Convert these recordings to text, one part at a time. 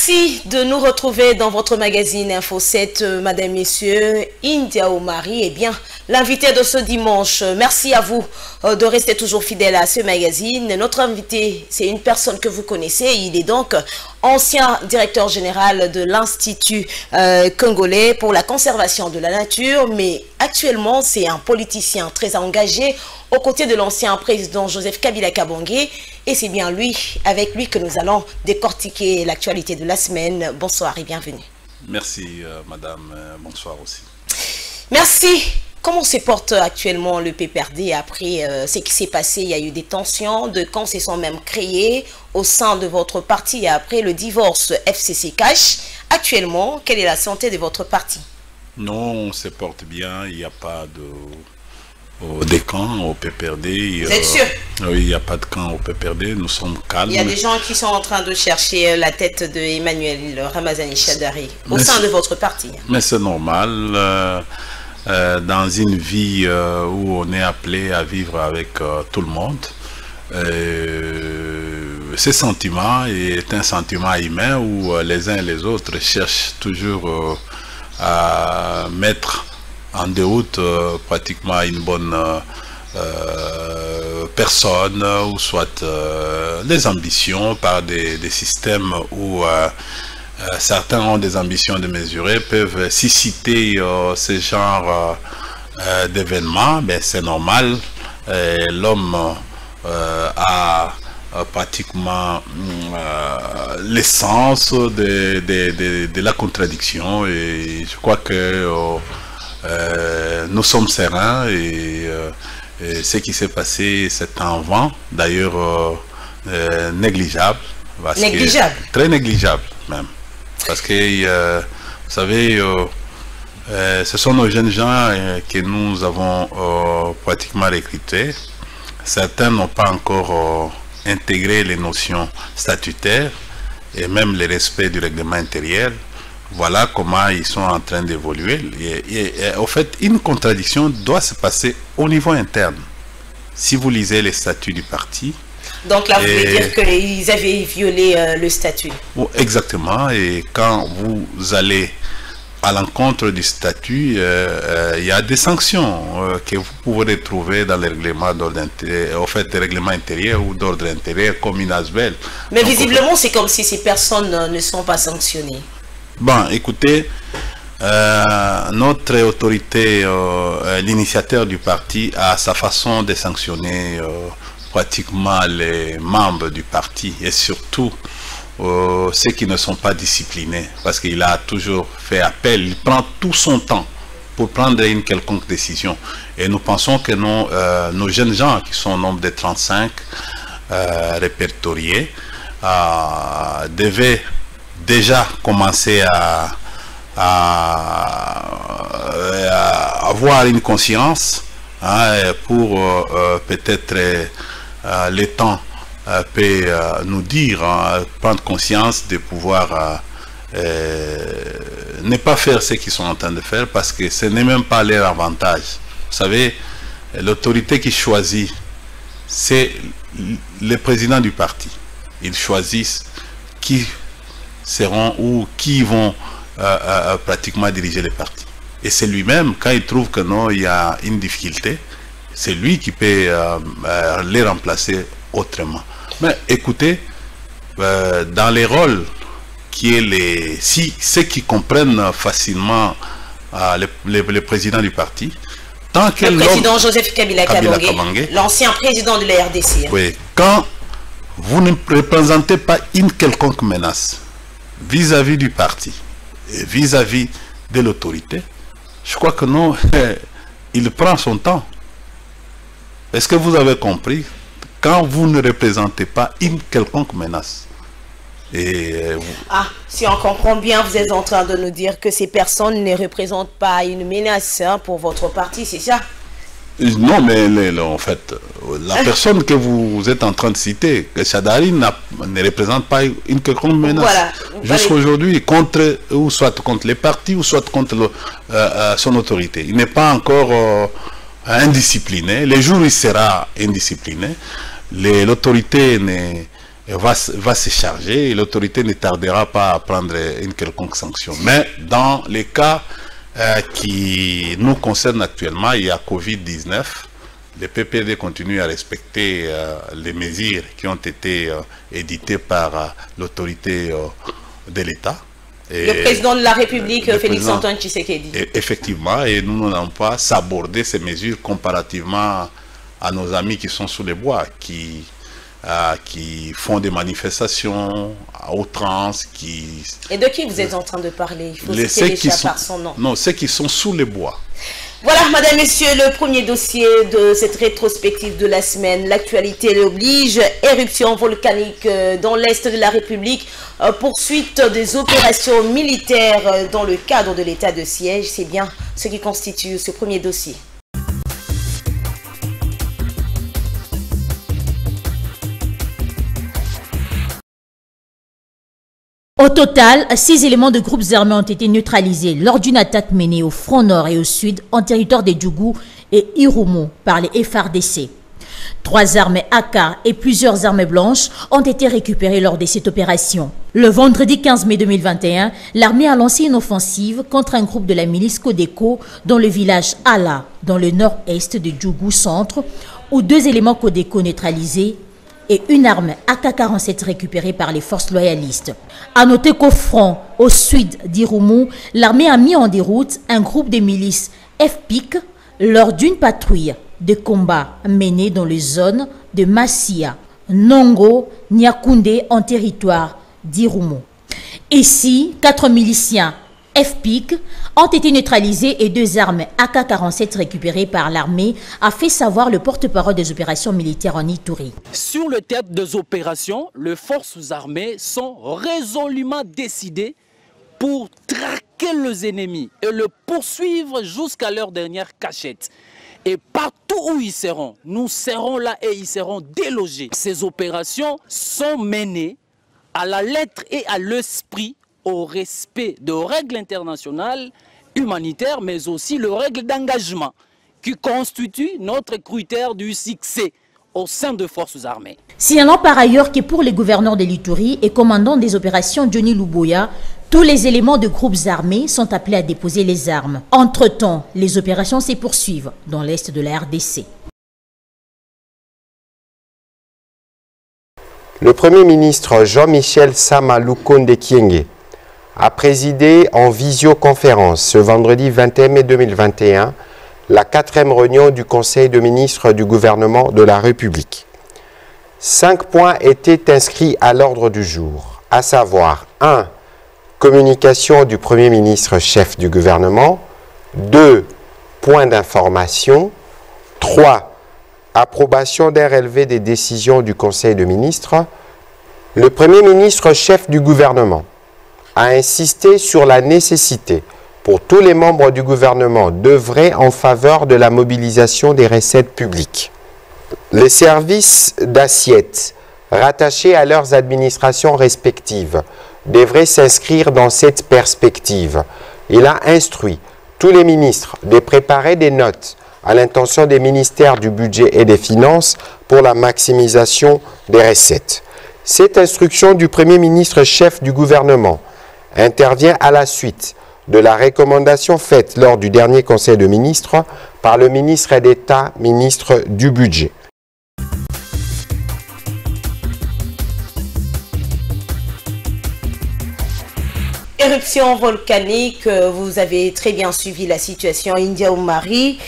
Merci de nous retrouver dans votre magazine Info 7, Madame, Messieurs, India Omari. Eh bien, l'invité de ce dimanche, merci à vous de rester toujours fidèle à ce magazine. Notre invité, c'est une personne que vous connaissez. Il est donc ancien directeur général de l'Institut congolais pour la conservation de la nature, mais actuellement, c'est un politicien très engagé aux côtés de l'ancien président Joseph Kabila Kabange. Et c'est bien avec lui que nous allons décortiquer l'actualité de la semaine. Bonsoir et bienvenue. Merci madame, bonsoir aussi. Merci. Comment se porte actuellement le PPRD après ce qui s'est passé? Il y a eu des tensions, de camps se sont même créés au sein de votre parti après le divorce FCC Cash. Actuellement, quelle est la santé de votre parti? Non, on se porte bien, il n'y a pas de camps au PPRD. Vous êtes sûr? Oui, il n'y a pas de camp au PPRD, nous sommes calmes. Il y a des gens qui sont en train de chercher la tête de Emmanuel Ramazani Chadari au sein de votre parti. Mais c'est normal. Dans une vie où on est appelé à vivre avec tout le monde, ce sentiment est un sentiment humain où les uns et les autres cherchent toujours à mettre en déroute pratiquement une bonne personne, ou soit les ambitions par des systèmes où certains ont des ambitions démesurées, peuvent susciter ce genre d'événements. Mais c'est normal, l'homme a pratiquement l'essence de la contradiction, et je crois que nous sommes sereins, et ce qui s'est passé, c'est un vent, d'ailleurs négligeable. Négligeable? Très négligeable même. Parce que, vous savez, ce sont nos jeunes gens que nous avons pratiquement recrutés. Certains n'ont pas encore intégré les notions statutaires et même le respect du règlement intérieur. Voilà comment ils sont en train d'évoluer. En fait, une contradiction doit se passer au niveau interne. Si vous lisez les statuts du parti... Donc là, vous voulez dire qu'ils avaient violé le statut? Exactement. Et quand vous allez à l'encontre du statut, il y a des sanctions que vous pouvez retrouver dans les règlements d'ordre intérieur, en fait, des règlements intérieurs ou d'ordre intérieur, comme une ASBEL. Mais donc, visiblement, c'est comme si ces personnes ne sont pas sanctionnées. Bon, écoutez, notre autorité, l'initiateur du parti, a sa façon de sanctionner pratiquement les membres du parti, et surtout ceux qui ne sont pas disciplinés, parce qu'il a toujours fait appel, il prend tout son temps pour prendre une quelconque décision. Et nous pensons que nos jeunes gens, qui sont au nombre de 35 répertoriés, devaient déjà commencer à avoir une conscience, pour peut-être le temps peut nous dire, prendre conscience de pouvoir ne pas faire ce qu'ils sont en train de faire, parce que ce n'est même pas leur avantage. Vous savez, l'autorité qui choisit, c'est le président du parti. Ils choisissent qui seront ou qui vont pratiquement diriger le parti. Et c'est lui-même, quand il trouve que non, il y a une difficulté, c'est lui qui peut les remplacer autrement. Mais écoutez, dans les rôles qui est ceux qui comprennent facilement le président du parti, tant que le président Joseph Kabila Kabange, l'ancien président de la RDC. Oui, quand vous ne représentez pas une quelconque menace vis-à-vis du parti et vis-à-vis de l'autorité, je crois que non, il prend son temps. Est-ce que vous avez compris? Quand vous ne représentez pas une quelconque menace. Si on comprend bien, vous êtes en train de nous dire que ces personnes ne représentent pas une menace pour votre parti, c'est ça? Non, mais en fait, la personne que vous êtes en train de citer, Chadari, ne représente pas une quelconque menace. Voilà. Jusqu'aujourd'hui, ou soit contre les partis, ou soit contre son autorité. Il n'est pas encore indiscipliné. Les jours où il sera indiscipliné, l'autorité va se charger et l'autorité ne tardera pas à prendre une quelconque sanction. Mais dans les cas qui nous concernent actuellement, il y a Covid-19, le PPRD continue à respecter les mesures qui ont été éditées par l'autorité de l'État. Le président de la République, Félix-Antoine Tshisekedi. Effectivement, et nous n'allons pas s'aborder ces mesures comparativement à nos amis qui sont sous les bois, qui font des manifestations à outrance, Et de qui vous êtes en train de parler? Il faut citer les chats par son nom. Non, ceux qui sont sous les bois. Voilà, madame, messieurs, le premier dossier de cette rétrospective de la semaine. L'actualité l'oblige. Éruption volcanique dans l'Est de la République. Poursuite des opérations militaires dans le cadre de l'état de siège. C'est bien ce qui constitue ce premier dossier. Au total, 6 éléments de groupes armés ont été neutralisés lors d'une attaque menée au front nord et au sud, en territoire des Djougou et Irumu par les FARDC. 3 armes AK et plusieurs armes blanches ont été récupérées lors de cette opération. Le vendredi 15 mai 2021, l'armée a lancé une offensive contre un groupe de la milice Codeco dans le village Ala, dans le nord-est de Djougou centre, où 2 éléments Codeco neutralisés et une arme AK-47 récupérée par les forces loyalistes. A noter qu'au front, au sud d'Irumu, l'armée a mis en déroute un groupe de milices FPIC lors d'une patrouille de combat menée dans les zones de Massia, Nongo, Nyakoundé en territoire d'Irumu. Ici, 4 miliciens FPIC ont été neutralisés et 2 armes AK-47 récupérées par l'armée, a fait savoir le porte-parole des opérations militaires en Ituri. Sur le théâtre des opérations, les forces armées sont résolument décidées pour traquer les ennemis et le poursuivre jusqu'à leur dernière cachette. Et partout où ils seront, nous serons là et ils seront délogés. Ces opérations sont menées à la lettre et à l'esprit, au respect de règles internationales, humanitaires, mais aussi les règles d'engagement qui constituent notre critère du succès au sein des forces armées. Signalons par ailleurs que pour les gouverneurs de l'Ituri et commandants des opérations Johnny Luboya, tous les éléments de groupes armés sont appelés à déposer les armes. Entre-temps, les opérations se poursuivent dans l'est de la RDC. Le Premier ministre Jean-Michel Sama Lukonde Kyenge a présidé en visioconférence ce vendredi 21 mai 2021 la 4e réunion du Conseil de ministres du gouvernement de la République. 5 points étaient inscrits à l'ordre du jour, à savoir 1. Communication du Premier ministre chef du gouvernement, 2. Points d'information, 3. Approbation d'un relevé des décisions du Conseil de ministres. Le Premier ministre chef du gouvernement a insisté sur la nécessité pour tous les membres du gouvernement d'œuvrer en faveur de la mobilisation des recettes publiques. Les services d'assiette rattachés à leurs administrations respectives devraient s'inscrire dans cette perspective. Il a instruit tous les ministres de préparer des notes à l'intention des ministères du budget et des finances pour la maximisation des recettes. Cette instruction du Premier ministre chef du gouvernement intervient à la suite de la recommandation faite lors du dernier Conseil de ministres par le ministre d'État, ministre du Budget. Éruption volcanique, vous avez très bien suivi la situation à Indiaoumari.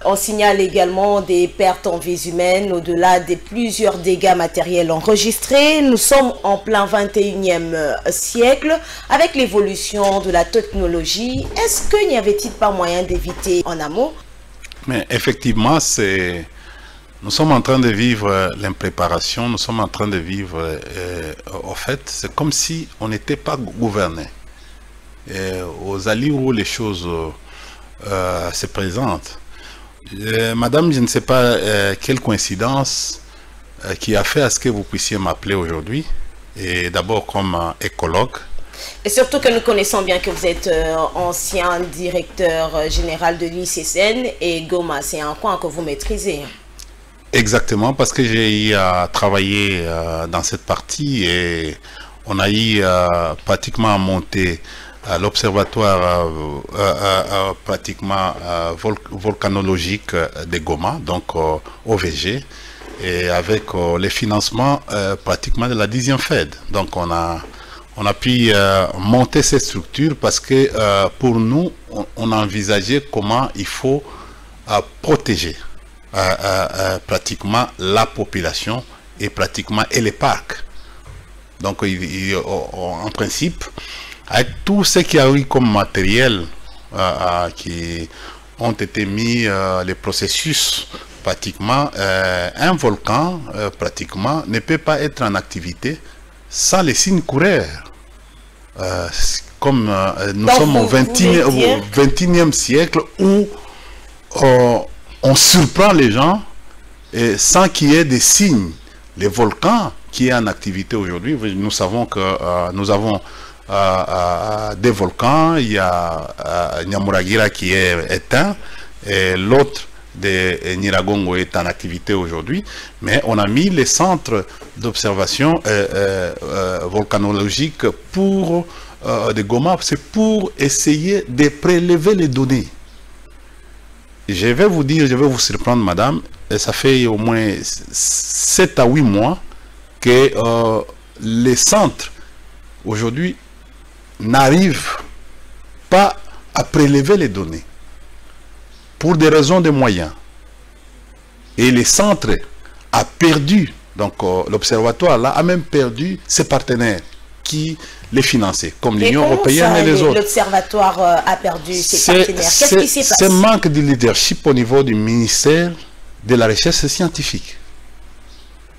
On signale également des pertes en vies humaines au-delà des plusieurs dégâts matériels enregistrés. Nous sommes en plein 21e siècle avec l'évolution de la technologie. Est-ce qu'il n'y avait-il pas moyen d'éviter en amont? Mais effectivement, nous sommes en train de vivre l'impréparation, nous sommes en train de vivre, au fait, c'est comme si on n'était pas gouverné. Aux allures où les choses se présentent. Madame, je ne sais pas quelle coïncidence qui a fait à ce que vous puissiez m'appeler aujourd'hui, et d'abord comme écologue. Et surtout que nous connaissons bien que vous êtes ancien directeur général de l'ICSN et Goma, c'est un coin que vous maîtrisez. Exactement, parce que j'ai eu à travailler dans cette partie et on a eu pratiquement à monter l'observatoire pratiquement volcanologique de Goma, donc OVG, et avec les financements pratiquement de la 10e Fed. Donc on a pu monter cette structure parce que pour nous, on a envisagé comment il faut protéger pratiquement la population et pratiquement les parcs. Donc en principe, avec tout ce qu'il y a eu comme matériel qui ont été mis, les processus, pratiquement, un volcan pratiquement ne peut pas être en activité sans les signes coureurs. Comme nous sommes au 21e siècle où on surprend les gens sans qu'il y ait des signes. Les volcans qui est en activité aujourd'hui, nous savons que nous avons des volcans. Il y a Nyamuragira qui est éteint et l'autre de Nyiragongo est en activité aujourd'hui, mais on a mis les centres d'observation volcanologique pour de Goma, c'est pour essayer de prélever les données. Je vais vous dire, je vais vous surprendre, madame, et ça fait au moins 7 à 8 mois que les centres aujourd'hui n'arrivent pas à prélever les données pour des raisons de moyens. Et les centres a perdu, donc l'observatoire là a même perdu ses partenaires qui les finançaient, comme l'Union européenne et les autres. L'observatoire a perdu ses partenaires. Qu'est-ce qui s'est passé? C'est manque de leadership au niveau du ministère de la Recherche scientifique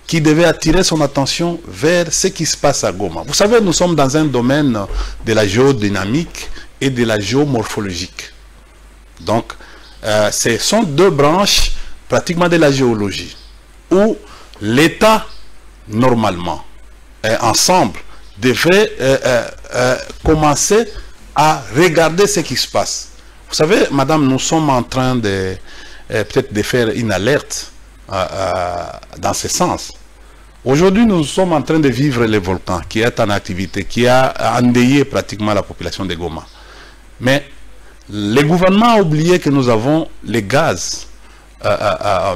qui devait attirer son attention vers ce qui se passe à Goma. Vous savez, nous sommes dans un domaine de la géodynamique et de la géomorphologique. Donc, ce sont deux branches pratiquement de la géologie où l'État, normalement, ensemble, devrait commencer à regarder ce qui se passe. Vous savez, madame, nous sommes en train de peut-être de faire une alerte dans ce sens. Aujourd'hui, nous sommes en train de vivre les volcans qui est en activité, qui a endeuillé pratiquement la population de Goma. Mais le gouvernement a oublié que nous avons les gaz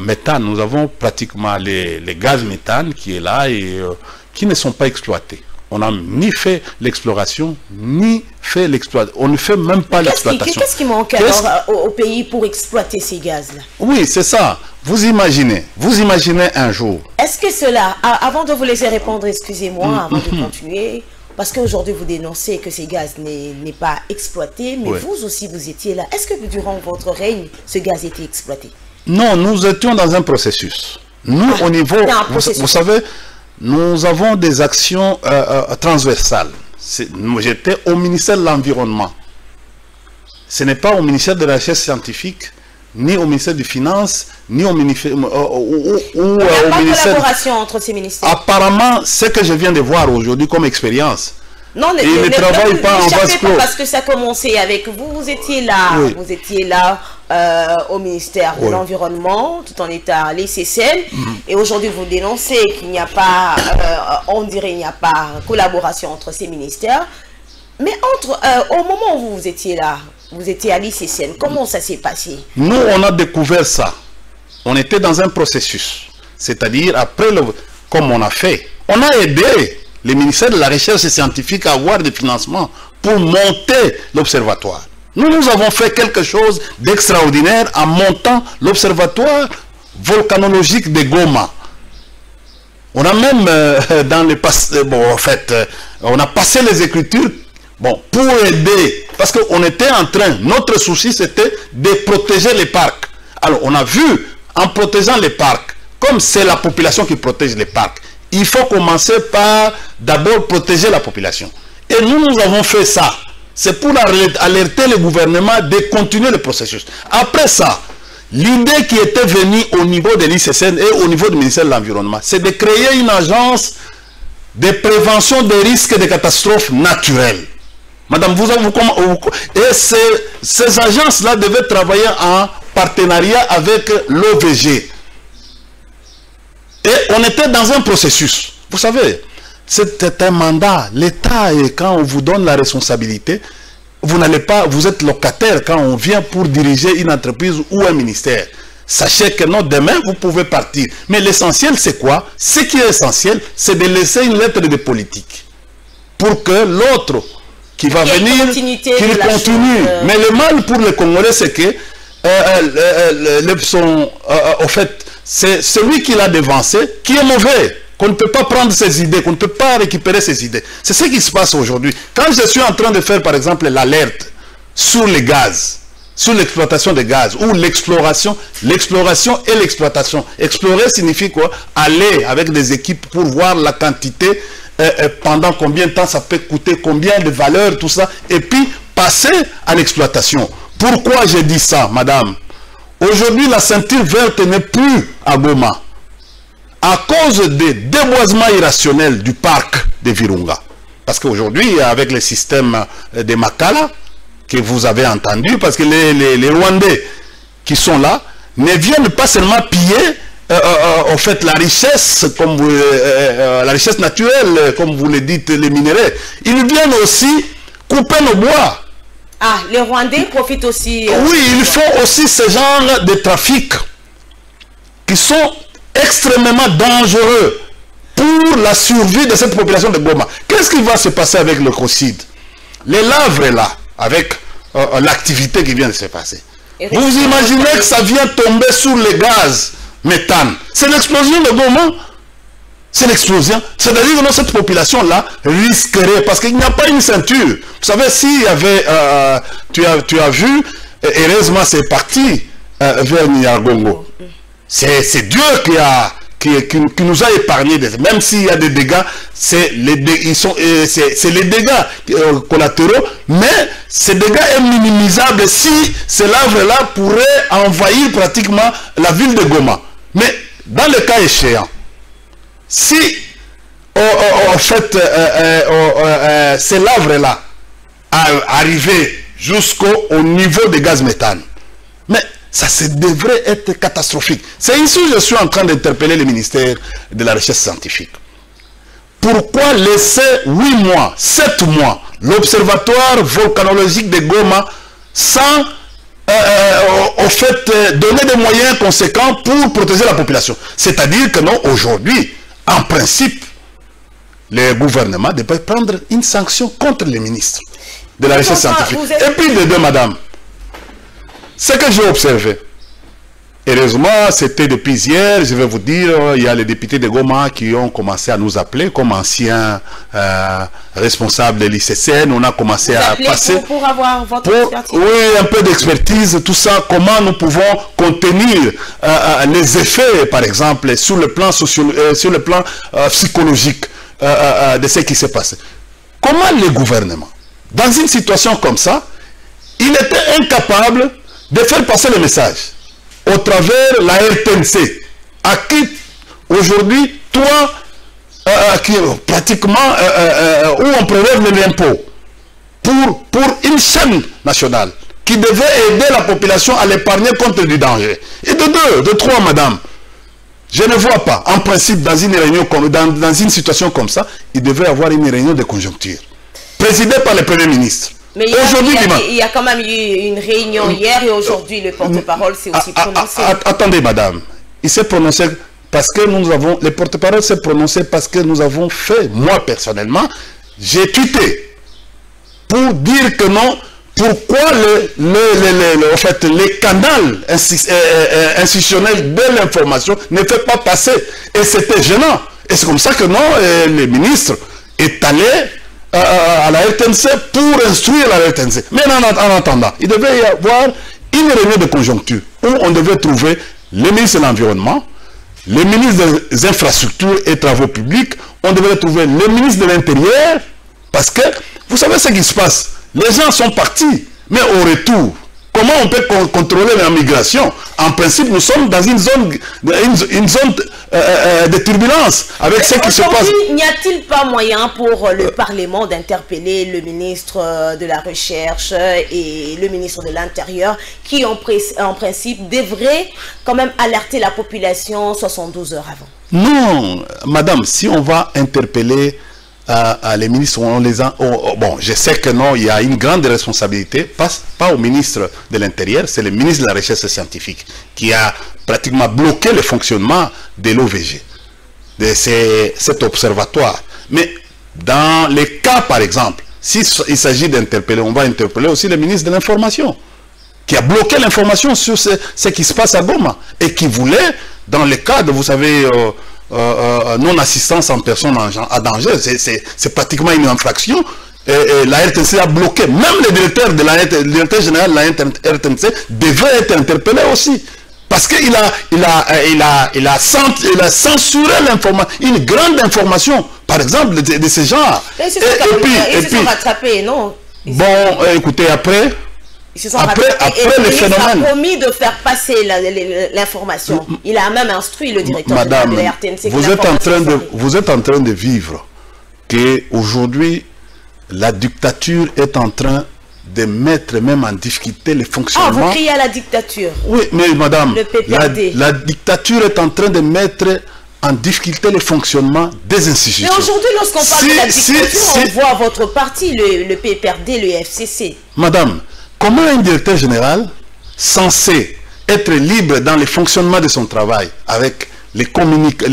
méthane, nous avons pratiquement les gaz méthane qui est là et qui ne sont pas exploités. On n'a ni fait l'exploration, ni fait l'exploitation. On ne fait même pas l'exploitation. Qu'est-ce qui manque alors au pays pour exploiter ces gaz-là? Oui, c'est ça. Vous imaginez un jour. Est-ce que cela, avant de vous laisser répondre, excusez-moi, avant de continuer, parce qu'aujourd'hui vous dénoncez que ces gaz n'est pas exploité, mais vous aussi vous étiez là. Est-ce que durant votre règne, ce gaz était exploité? Non, nous étions dans un processus. Nous, au niveau, vous savez, nous avons des actions transversales. J'étais au ministère de l'Environnement. Ce n'est pas au ministère de la Recherche scientifique, ni au ministère des Finances, ni au ministère... Il n'y a pas de collaboration entre ces ministères. Apparemment, ce que je viens de voir aujourd'hui comme expérience, non, ils ne travaillent pas en vase clos. Parce que ça a commencé avec vous, vous étiez là, vous étiez là au ministère de l'Environnement, tout en état à l'ICCN, et aujourd'hui vous dénoncez qu'il n'y a pas, on dirait il n'y a pas collaboration entre ces ministères, mais au moment où vous étiez là, vous étiez à l'ICCN, comment ça s'est passé? Nous, on a découvert ça. On était dans un processus, c'est-à-dire après, comme on a fait, on a aidé les ministères de la Recherche scientifique à avoir des financements pour monter l'observatoire. Nous avons fait quelque chose d'extraordinaire en montant l'observatoire volcanologique de Goma. On a même, dans le passé, bon, en fait, on a passé les écritures pour aider, parce qu'on était en train, notre souci c'était de protéger les parcs. Alors on a vu, en protégeant les parcs, comme c'est la population qui protège les parcs, il faut commencer par d'abord protéger la population. Et nous avons fait ça. C'est pour alerter le gouvernement de continuer le processus. Après ça, l'idée qui était venue au niveau de l'ICCN et au niveau du ministère de l'Environnement, c'est de créer une agence de prévention des risques de catastrophes naturelles. Madame, et ces agences-là devaient travailler en partenariat avec l'OVG. on était dans un processus. Vous savez, c'est un mandat. L'État, quand on vous donne la responsabilité, vous n'allez pas, vous êtes locataire quand on vient pour diriger une entreprise ou un ministère. Sachez que non, demain, vous pouvez partir. Mais l'essentiel, c'est quoi? Ce qui est essentiel, c'est de laisser une lettre de politique. Pour que l'autre qui va venir, qu'il continue. Mais le mal pour les Congolais, c'est que, au fait, c'est celui qui l'a devancé qui est mauvais. Qu'on ne peut pas prendre ses idées, qu'on ne peut pas récupérer ses idées. C'est ce qui se passe aujourd'hui. Quand je suis en train de faire, par exemple, l'alerte sur les gaz, sur l'exploitation des gaz, ou l'exploration et l'exploitation. Explorer signifie quoi? Aller avec des équipes pour voir la quantité, pendant combien de temps ça peut coûter, combien de valeur, tout ça, et puis passer à l'exploitation. Pourquoi j'ai dit ça, madame? Aujourd'hui, la ceinture verte n'est plus à Goma, à cause des déboisements irrationnels du parc de Virunga. Parce qu'aujourd'hui, avec le système de Makala, que vous avez entendu, parce que les Rwandais qui sont là, ne viennent pas seulement piller en fait la richesse, comme la richesse naturelle, comme vous le dites, les minéraux. Ils viennent aussi couper nos bois. Ah, les Rwandais profitent aussi... oui, ils font aussi ce genre de trafic qui sont extrêmement dangereux pour la survie de cette population de Goma. Qu'est-ce qui va se passer avec le Cocide? Les lavres là, avec l'activité qui vient de se passer. Vous imaginez que ça vient tomber sur les gaz méthane. C'est l'explosion de Goma. C'est l'explosion. C'est-à-dire que cette population-là risquerait, parce qu'il n'y a pas une ceinture. Vous savez, s'il y avait, tu as vu, heureusement c'est parti vers Nyiragongo. C'est Dieu qui nous a épargné, même s'il y a des dégâts, c'est les dégâts collatéraux, mais ces dégâts sont minimisables si ces lavres-là pourraient envahir pratiquement la ville de Goma. Mais dans le cas échéant, si en fait ces lavres-là arrivaient jusqu'au niveau des gaz méthane, mais ça devrait être catastrophique. C'est ici que je suis en train d'interpeller le ministère de la Recherche scientifique. Pourquoi laisser 8 mois, 7 mois, l'observatoire volcanologique de Goma sans au fait donner des moyens conséquents pour protéger la population? C'est-à-dire que non, aujourd'hui, en principe, le gouvernement devrait prendre une sanction contre les ministres de la Recherche scientifique. Et puis de deux, madame, ce que j'ai observé, heureusement, c'était depuis hier, je vais vous dire, il y a les députés de Goma qui ont commencé à nous appeler comme anciens responsables de l'ICCN. On a commencé à passer... Pour avoir votre expertise. Oui, un peu d'expertise, tout ça, comment nous pouvons contenir les effets, par exemple, sur le plan, sur le plan psychologique de ce qui s'est passé. Comment le gouvernement, dans une situation comme ça, il était incapable de faire passer le message au travers la RTNC, à qui aujourd'hui, toi, qui pratiquement, où on prélève l'impôt pour une chaîne nationale qui devait aider la population à l'épargner contre du danger. Et de trois, madame, je ne vois pas, en principe, dans une réunion dans une situation comme ça, il devait y avoir une réunion de conjoncture, présidée par le Premier ministre. Mais il y a quand même eu une réunion hier et aujourd'hui le porte-parole s'est aussi prononcé. Attendez, madame. Il s'est prononcé parce que nous avons... Le porte-parole s'est prononcé parce que nous avons fait, moi personnellement, j'ai tweeté pour dire que non, pourquoi en fait, les canaux institutionnels de l'information ne fait pas passer. Et c'était gênant. Et c'est comme ça que non, le ministre est allé à la RTNC pour instruire la RTNC. Mais en attendant, il devait y avoir une réunion de conjoncture où on devait trouver le ministre de l'Environnement, le ministre des Infrastructures et Travaux Publics, on devait trouver le ministre de l'Intérieur, parce que vous savez ce qui se passe. Les gens sont partis, mais au retour, comment on peut contrôler la migration? En principe, nous sommes dans une zone de turbulence avec ce qui se passe. N'y a-t-il pas moyen pour le Parlement d'interpeller le ministre de la Recherche et le ministre de l'Intérieur qui, en principe, devraient quand même alerter la population 72 heures avant? Non, madame, si on va interpeller les ministres, on les a... bon, je sais que non, il y a une grande responsabilité, pas au ministre de l'Intérieur, c'est le ministre de la Recherche scientifique qui a pratiquement bloqué le fonctionnement de l'OVG, de cet observatoire. Mais dans les cas, par exemple, s'il s'agit d'interpeller, on va interpeller aussi le ministre de l'Information, qui a bloqué l'information sur ce qui se passe à Goma, et qui voulait, dans le cadre, vous savez, non-assistance en personne à danger, c'est pratiquement une infraction, et la RTNC a bloqué. Même le directeur général de la RTNC devait être interpellé aussi. Parce qu'il a censuré l'information, une grande information, par exemple, de ces gens. Ils se sont rattrapés, non? Bon, écoutez, après le phénomène. Il a promis de faire passer l'information. Il a même instruit le directeur de la RTNC. Vous êtes en train de vivre qu'aujourd'hui, la dictature est en train de mettre même en difficulté le fonctionnement. Ah, vous criez à la dictature. Oui, mais madame, le la dictature est en train de mettre en difficulté le fonctionnement des institutions. Mais aujourd'hui, lorsqu'on parle de la dictature, on voit votre parti, le PPRD, le FCC. Madame, comment un directeur général censé être libre dans le fonctionnement de son travail avec les communicants de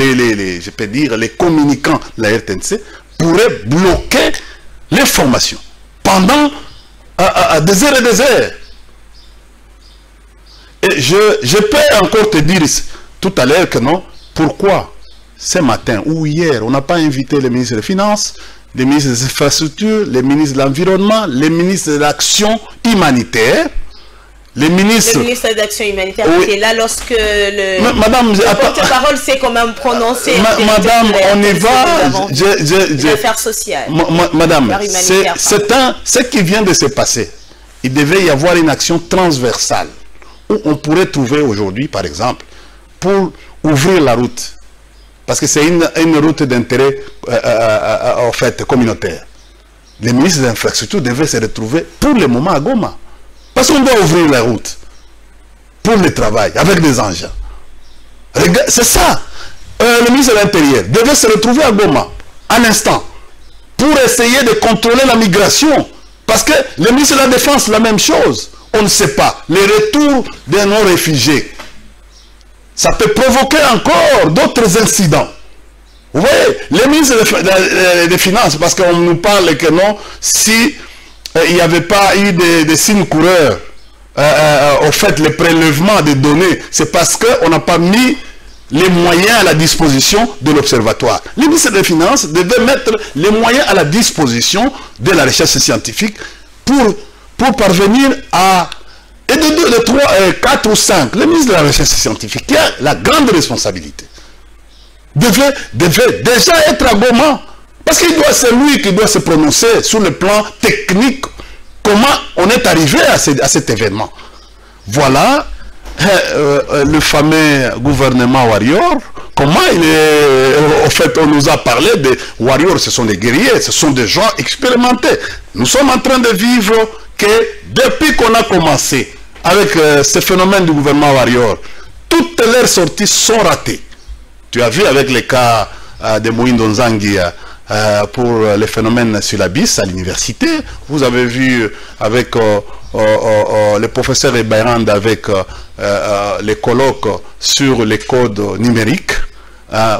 la RTNC pourrait bloquer l'information pendant des heures et des heures? Et je peux encore te dire tout à l'heure que non. Pourquoi ce matin ou hier, on n'a pas invité le ministre des Finances, le ministre des Infrastructures, le ministre de l'Environnement, le ministre de l'Action humanitaire, le ministre de l'Action humanitaire qui est là lorsque le porte-parole s'est quand même prononcé. Madame, on y va. Affaires sociales. Madame, ce qui vient de se passer, il devait y avoir une action transversale où on pourrait trouver aujourd'hui, par exemple, pour ouvrir la route. Parce que c'est une route d'intérêt en fait communautaire. Les ministres des Infrastructures devaient se retrouver pour le moment à Goma. Parce qu'on doit ouvrir la route pour le travail avec des engins. C'est ça. Le ministre de l'Intérieur devait se retrouver à Goma à l'instant pour essayer de contrôler la migration. Parce que le ministre de la Défense, la même chose. On ne sait pas. Les retours des non-réfugiés, ça peut provoquer encore d'autres incidents. Vous voyez, les ministres des Finances, parce qu'on nous parle que non, si il n'y avait pas eu des signes coureurs, au fait, le prélèvement des données, c'est parce qu'on n'a pas mis les moyens à la disposition de l'Observatoire. Les ministres des Finances devaient mettre les moyens à la disposition de la recherche scientifique pour parvenir à... Et de 3, 4 ou 5, le ministre de la Recherche scientifique, qui a la grande responsabilité, devait déjà être à Goma. Parce que c'est lui qui doit se prononcer sur le plan technique, comment on est arrivé à cet événement. Voilà le fameux gouvernement Warrior, comment il est... En fait, on nous a parlé de Warrior, ce sont des guerriers, ce sont des gens expérimentés. Nous sommes en train de vivre que depuis qu'on a commencé avec ce phénomène du gouvernement Warrior, toutes leurs sorties sont ratées. Tu as vu avec le cas de Moïndo Nzangi pour le phénomène sur l'abysse à l'université. Vous avez vu avec le professeur Ebayrand avec les colloques sur les codes numériques.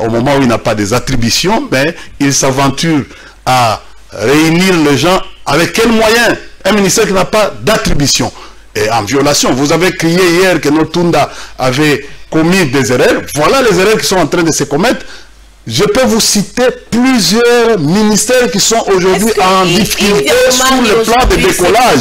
Au moment où il n'a pas des attributions, mais il s'aventure à réunir les gens avec quels moyens? Un ministère qui n'a pas d'attribution. Et en violation, vous avez crié hier que Notunda avait commis des erreurs. Voilà les erreurs qui sont en train de se commettre. Je peux vous citer plusieurs ministères qui sont aujourd'hui en difficulté sur le plan de décollage.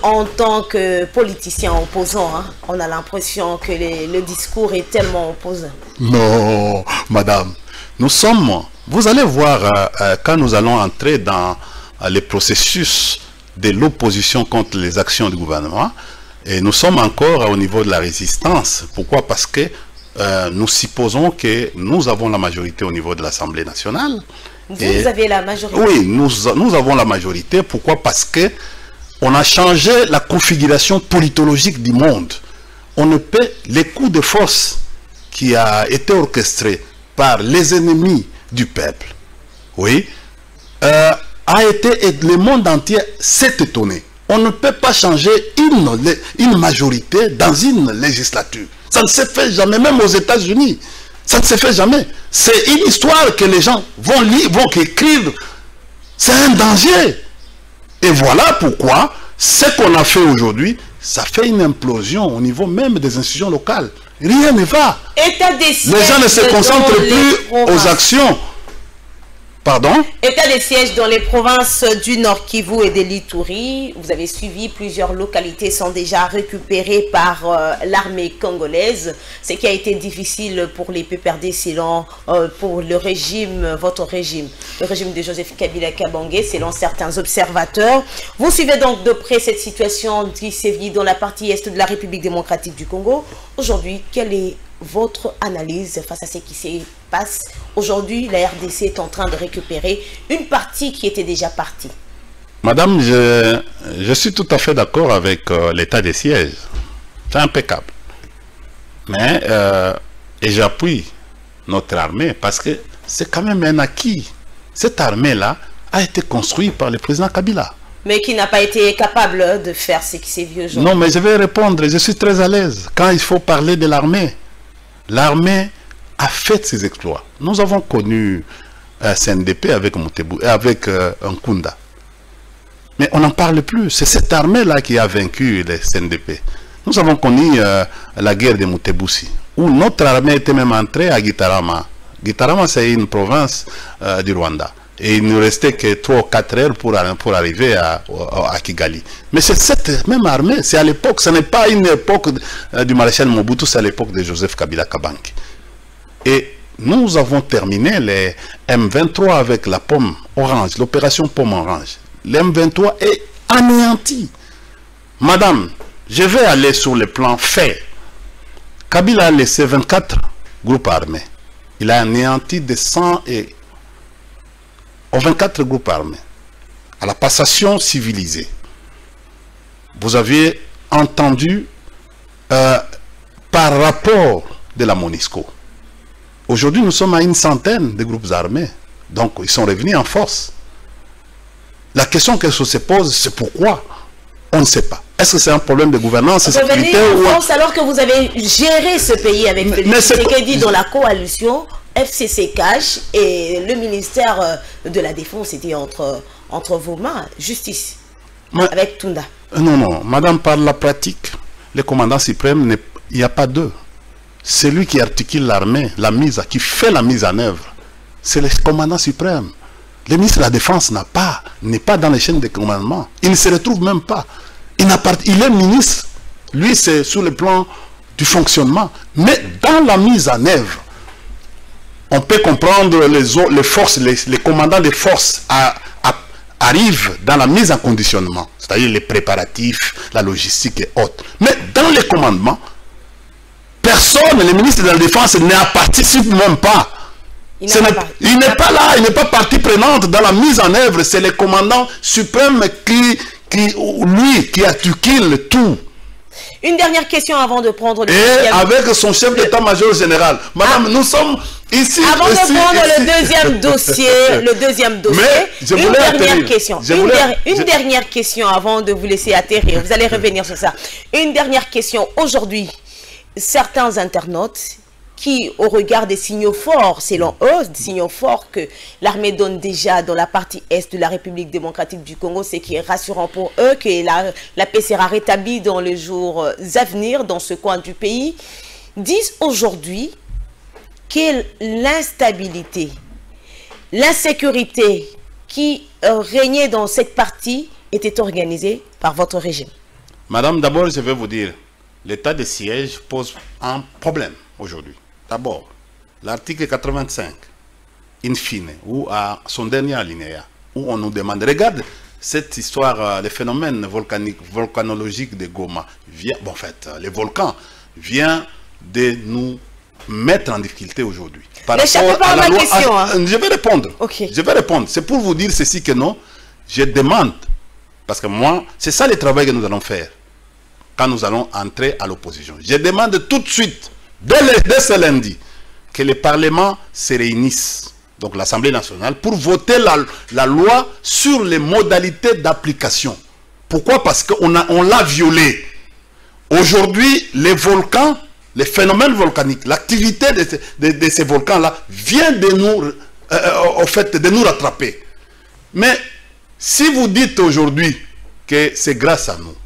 En tant que politicien opposant, hein, on a l'impression que le discours est tellement opposant. Non, madame. Nous sommes... Vous allez voir quand nous allons entrer dans les processus de l'opposition contre les actions du gouvernement, et nous sommes encore au niveau de la résistance. Pourquoi? Parce que nous supposons que nous avons la majorité au niveau de l'Assemblée nationale. Vous avez la majorité? Oui, nous avons la majorité. Pourquoi? Parce que on a changé la configuration politologique du monde. On ne peut... Les coups de force qui a été orchestré par les ennemis du peuple, oui, a été, et le monde entier s'est étonné. On ne peut pas changer une majorité dans une législature. Ça ne se fait jamais, même aux États-Unis. Ça ne se fait jamais. C'est une histoire que les gens vont lire, vont écrire. C'est un danger. Et voilà pourquoi ce qu'on a fait aujourd'hui, ça fait une implosion au niveau même des institutions locales. Rien ne va. Les gens ne se concentrent plus aux actions. Pardon? État de siège dans les provinces du Nord Kivu et de l'Ituri. Vous avez suivi, plusieurs localités sont déjà récupérées par l'armée congolaise. Ce qui a été difficile pour les PPRD, selon pour le régime, votre régime, le régime de Joseph Kabila Kabange, selon certains observateurs. Vous suivez donc de près cette situation qui sévit dans la partie est de la République démocratique du Congo. Aujourd'hui, quelle est votre analyse face à ce qui se passe? Aujourd'hui, la RDC est en train de récupérer une partie qui était déjà partie. Madame, je suis tout à fait d'accord avec l'état des sièges. C'est impeccable. Mais, et j'appuie notre armée parce que c'est quand même un acquis. Cette armée-là a été construite par le président Kabila. Mais qui n'a pas été capable de faire ce qui s'est vu aujourd'hui. Non, mais je vais répondre. Je suis très à l'aise. Quand il faut parler de l'armée, l'armée a fait ses exploits. Nous avons connu CNDP avec Moutebou, avec Nkunda. Mais on n'en parle plus. C'est cette armée-là qui a vaincu les CNDP. Nous avons connu la guerre de Moutebousi, où notre armée était même entrée à Gitarama. Gitarama, c'est une province du Rwanda. Et il ne restait que 3 ou 4 heures pour arriver à Kigali. Mais c'est cette même armée, c'est à l'époque, ce n'est pas une époque du maréchal Mobutu, c'est à l'époque de Joseph Kabila Kabange. Et nous avons terminé les M23 avec la pomme orange, l'opération pomme orange. Le M23 est anéanti. Madame, je vais aller sur le plan fait. Kabila a laissé 24 groupes armés. Il a anéanti des 100 et 24 groupes armés. À la passation civilisée. Vous aviez entendu par rapport de la MONUSCO. Aujourd'hui, nous sommes à une centaine de groupes armés. Donc, ils sont revenus en force. La question que se pose, c'est pourquoi? On ne sait pas. Est-ce que c'est un problème de gouvernance et sécurité en France, alors que vous avez géré ce pays avec Félix Tshisekedi dans la coalition FCC Cash et le ministère de la Défense était entre vos mains, justice, avec Tunda. Non, non, madame, par la pratique, le commandant suprême, il n'y a pas deux. C'est lui qui articule l'armée, qui fait la mise en œuvre. C'est le commandant suprême. Le ministre de la Défense n'est pas dans les chaînes de commandement. Il ne se retrouve même pas. Il est ministre. Lui, c'est sur le plan du fonctionnement. Mais dans la mise en œuvre, on peut comprendre les forces, les commandants des forces arrivent dans la mise en conditionnement, c'est-à-dire les préparatifs, la logistique et autres. Mais dans les commandements, personne, le ministre de la Défense, ne participe même pas. Il n'est pas là, il n'est pas partie prenante dans la mise en œuvre. C'est le commandant suprême qui articule tout. Une dernière question avant de prendre le deuxième... avec son chef d'état-major général. Madame, nous sommes ici... Avant de prendre le deuxième dossier, une dernière question avant de vous laisser atterrir. Vous allez revenir sur ça. Une dernière question. Aujourd'hui, certains internautes qui, au regard des signaux forts, selon eux, des signaux forts que l'armée donne déjà dans la partie est de la République démocratique du Congo, c'est qui est rassurant pour eux, que la paix sera rétablie dans les jours à venir dans ce coin du pays, disent aujourd'hui que l'instabilité, l'insécurité qui régnait dans cette partie était organisée par votre régime. Madame, d'abord, je vais vous dire, l'état de siège pose un problème aujourd'hui. D'abord, l'article 85, in fine, ou à son dernier alinéa, où on nous demande, regarde cette histoire, les phénomènes volcanologiques de Goma, en fait, les volcans, vient de nous mettre en difficulté aujourd'hui. N'échappez pas à ma question. Je vais répondre. Okay. Je vais répondre. C'est pour vous dire ceci que non, je demande, parce que moi, c'est ça le travail que nous allons faire quand nous allons entrer à l'opposition. Je demande tout de suite, dès ce lundi, que le Parlement se réunisse, donc l'Assemblée nationale, pour voter la loi sur les modalités d'application. Pourquoi? Parce qu'on l'a violé. Aujourd'hui, les volcans, les phénomènes volcaniques, l'activité de ces volcans-là vient de nous, de nous rattraper. Mais si vous dites aujourd'hui que c'est grâce à nous,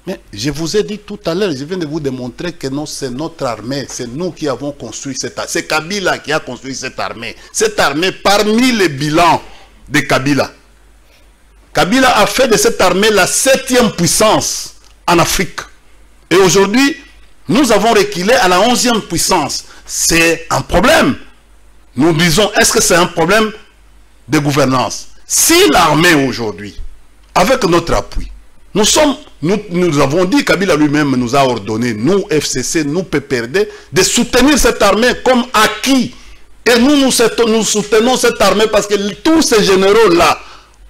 mais je vous ai dit tout à l'heure, je viens de vous démontrer que non, c'est notre armée, c'est nous qui avons construit cette armée. C'est Kabila qui a construit cette armée. Cette armée, parmi les bilans de Kabila, Kabila a fait de cette armée la 7e puissance en Afrique. Et aujourd'hui, nous avons reculé à la 11e puissance. C'est un problème. Nous disons, est-ce que c'est un problème de gouvernance? Si l'armée aujourd'hui, avec notre appui, nous avons dit, Kabila lui-même nous a ordonné, nous FCC, nous PPRD, de soutenir cette armée comme acquis. Et nous soutenons cette armée parce que tous ces généraux-là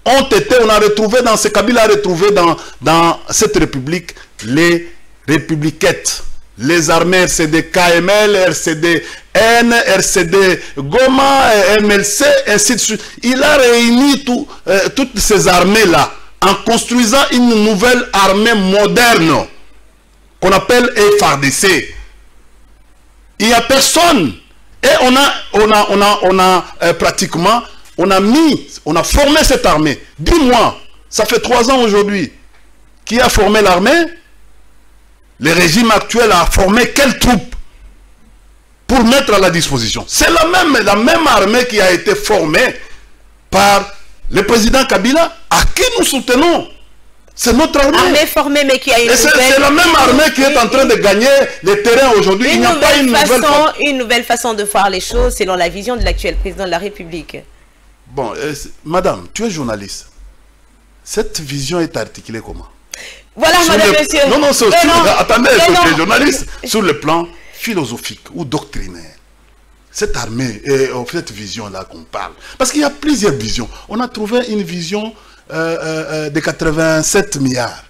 ont été, on a retrouvé dans ce Kabila a retrouvé dans cette république les républiquettes, les armées RCD KML, RCD N, RCD Goma, MLC, ainsi de suite. Il a réuni toutes ces armées-là en construisant une nouvelle armée moderne qu'on appelle FARDC. Il n'y a personne. Et on a pratiquement, on a formé cette armée. Dis-moi, ça fait 3 ans aujourd'hui. Qui a formé l'armée? Le régime actuel a formé quelles troupes pour mettre à la disposition? C'est la même armée qui a été formée par le président Kabila, à qui nous soutenons. C'est notre armée. Armée formée, mais qui a une c'est la même armée qui est en train de gagner les terrains aujourd'hui. Il n'y a pas une nouvelle façon de voir les choses selon la vision de l'actuel président de la République. Bon, madame, tu es journaliste. Cette vision est articulée comment? Voilà, madame, monsieur. Non, attendez, tu es journaliste. Sur le plan philosophique ou doctrinaire. Cette armée, cette vision-là qu'on parle. Parce qu'il y a plusieurs visions. On a trouvé une vision de 87 milliards.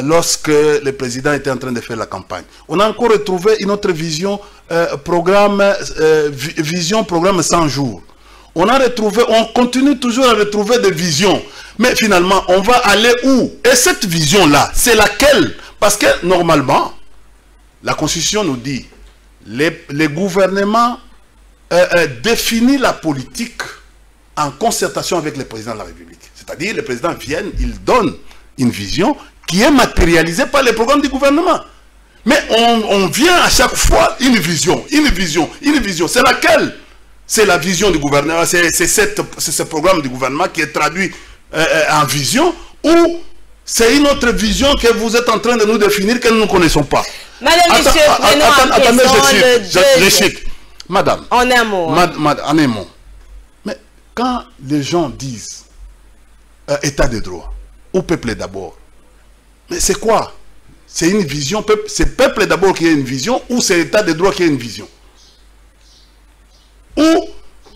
Lorsque le président était en train de faire la campagne. On a encore retrouvé une autre vision, programme 100 jours. On continue toujours à retrouver des visions. Mais finalement, on va aller où? Et cette vision-là, c'est laquelle? Parce que normalement, la Constitution nous dit, les gouvernements définissent la politique en concertation avec le président de la République. C'est-à-dire, le président vient, il donne une vision qui est matérialisée par les programmes du gouvernement. Mais on vient à chaque fois une vision. C'est laquelle? C'est la vision du gouvernement, c'est ce programme du gouvernement qui est traduit en vision, ou c'est une autre vision que vous êtes en train de nous définir que nous ne connaissons pas. Madame, monsieur, attendez, je cite. Madame, en un mot. En un mot. Mais quand les gens disent état de droit, ou peuple d'abord, mais c'est quoi? C'est une vision, c'est peuple d'abord qui a une vision, ou c'est état de droit qui a une vision? Ou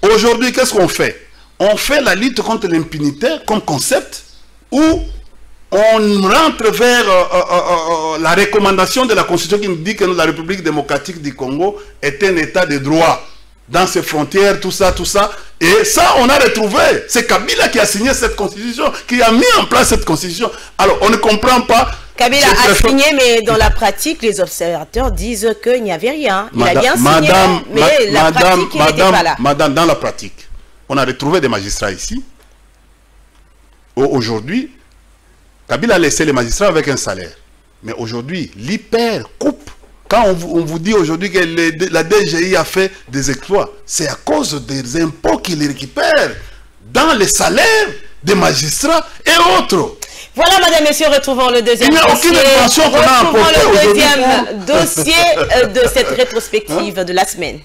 aujourd'hui, qu'est-ce qu'on fait? On fait la lutte contre l'impunité comme concept, ou on rentre vers la recommandation de la Constitution qui nous dit que la République démocratique du Congo est un état de droit dans ses frontières, tout ça. Et ça, on a retrouvé. C'est Kabila qui a signé cette Constitution, qui a mis en place cette Constitution. Alors, on ne comprend pas. Kabila a signé, mais dans la pratique, les observateurs disent qu'il n'y avait rien. Il a bien signé, mais la pratique, il n'était pas là. Madame, dans la pratique, on a retrouvé des magistrats ici. Aujourd'hui, Kabila a laissé les magistrats avec un salaire. Mais aujourd'hui, l'hyper coupe. Quand on vous dit aujourd'hui que la DGI a fait des exploits, c'est à cause des impôts qu'ils récupèrent dans les salaires des magistrats et autres. Voilà, madame, messieurs, retrouvons le deuxième dossier. Il n'y a aucune information qu'on a apportée aujourd'hui. Le deuxième dossier de cette rétrospective de la semaine.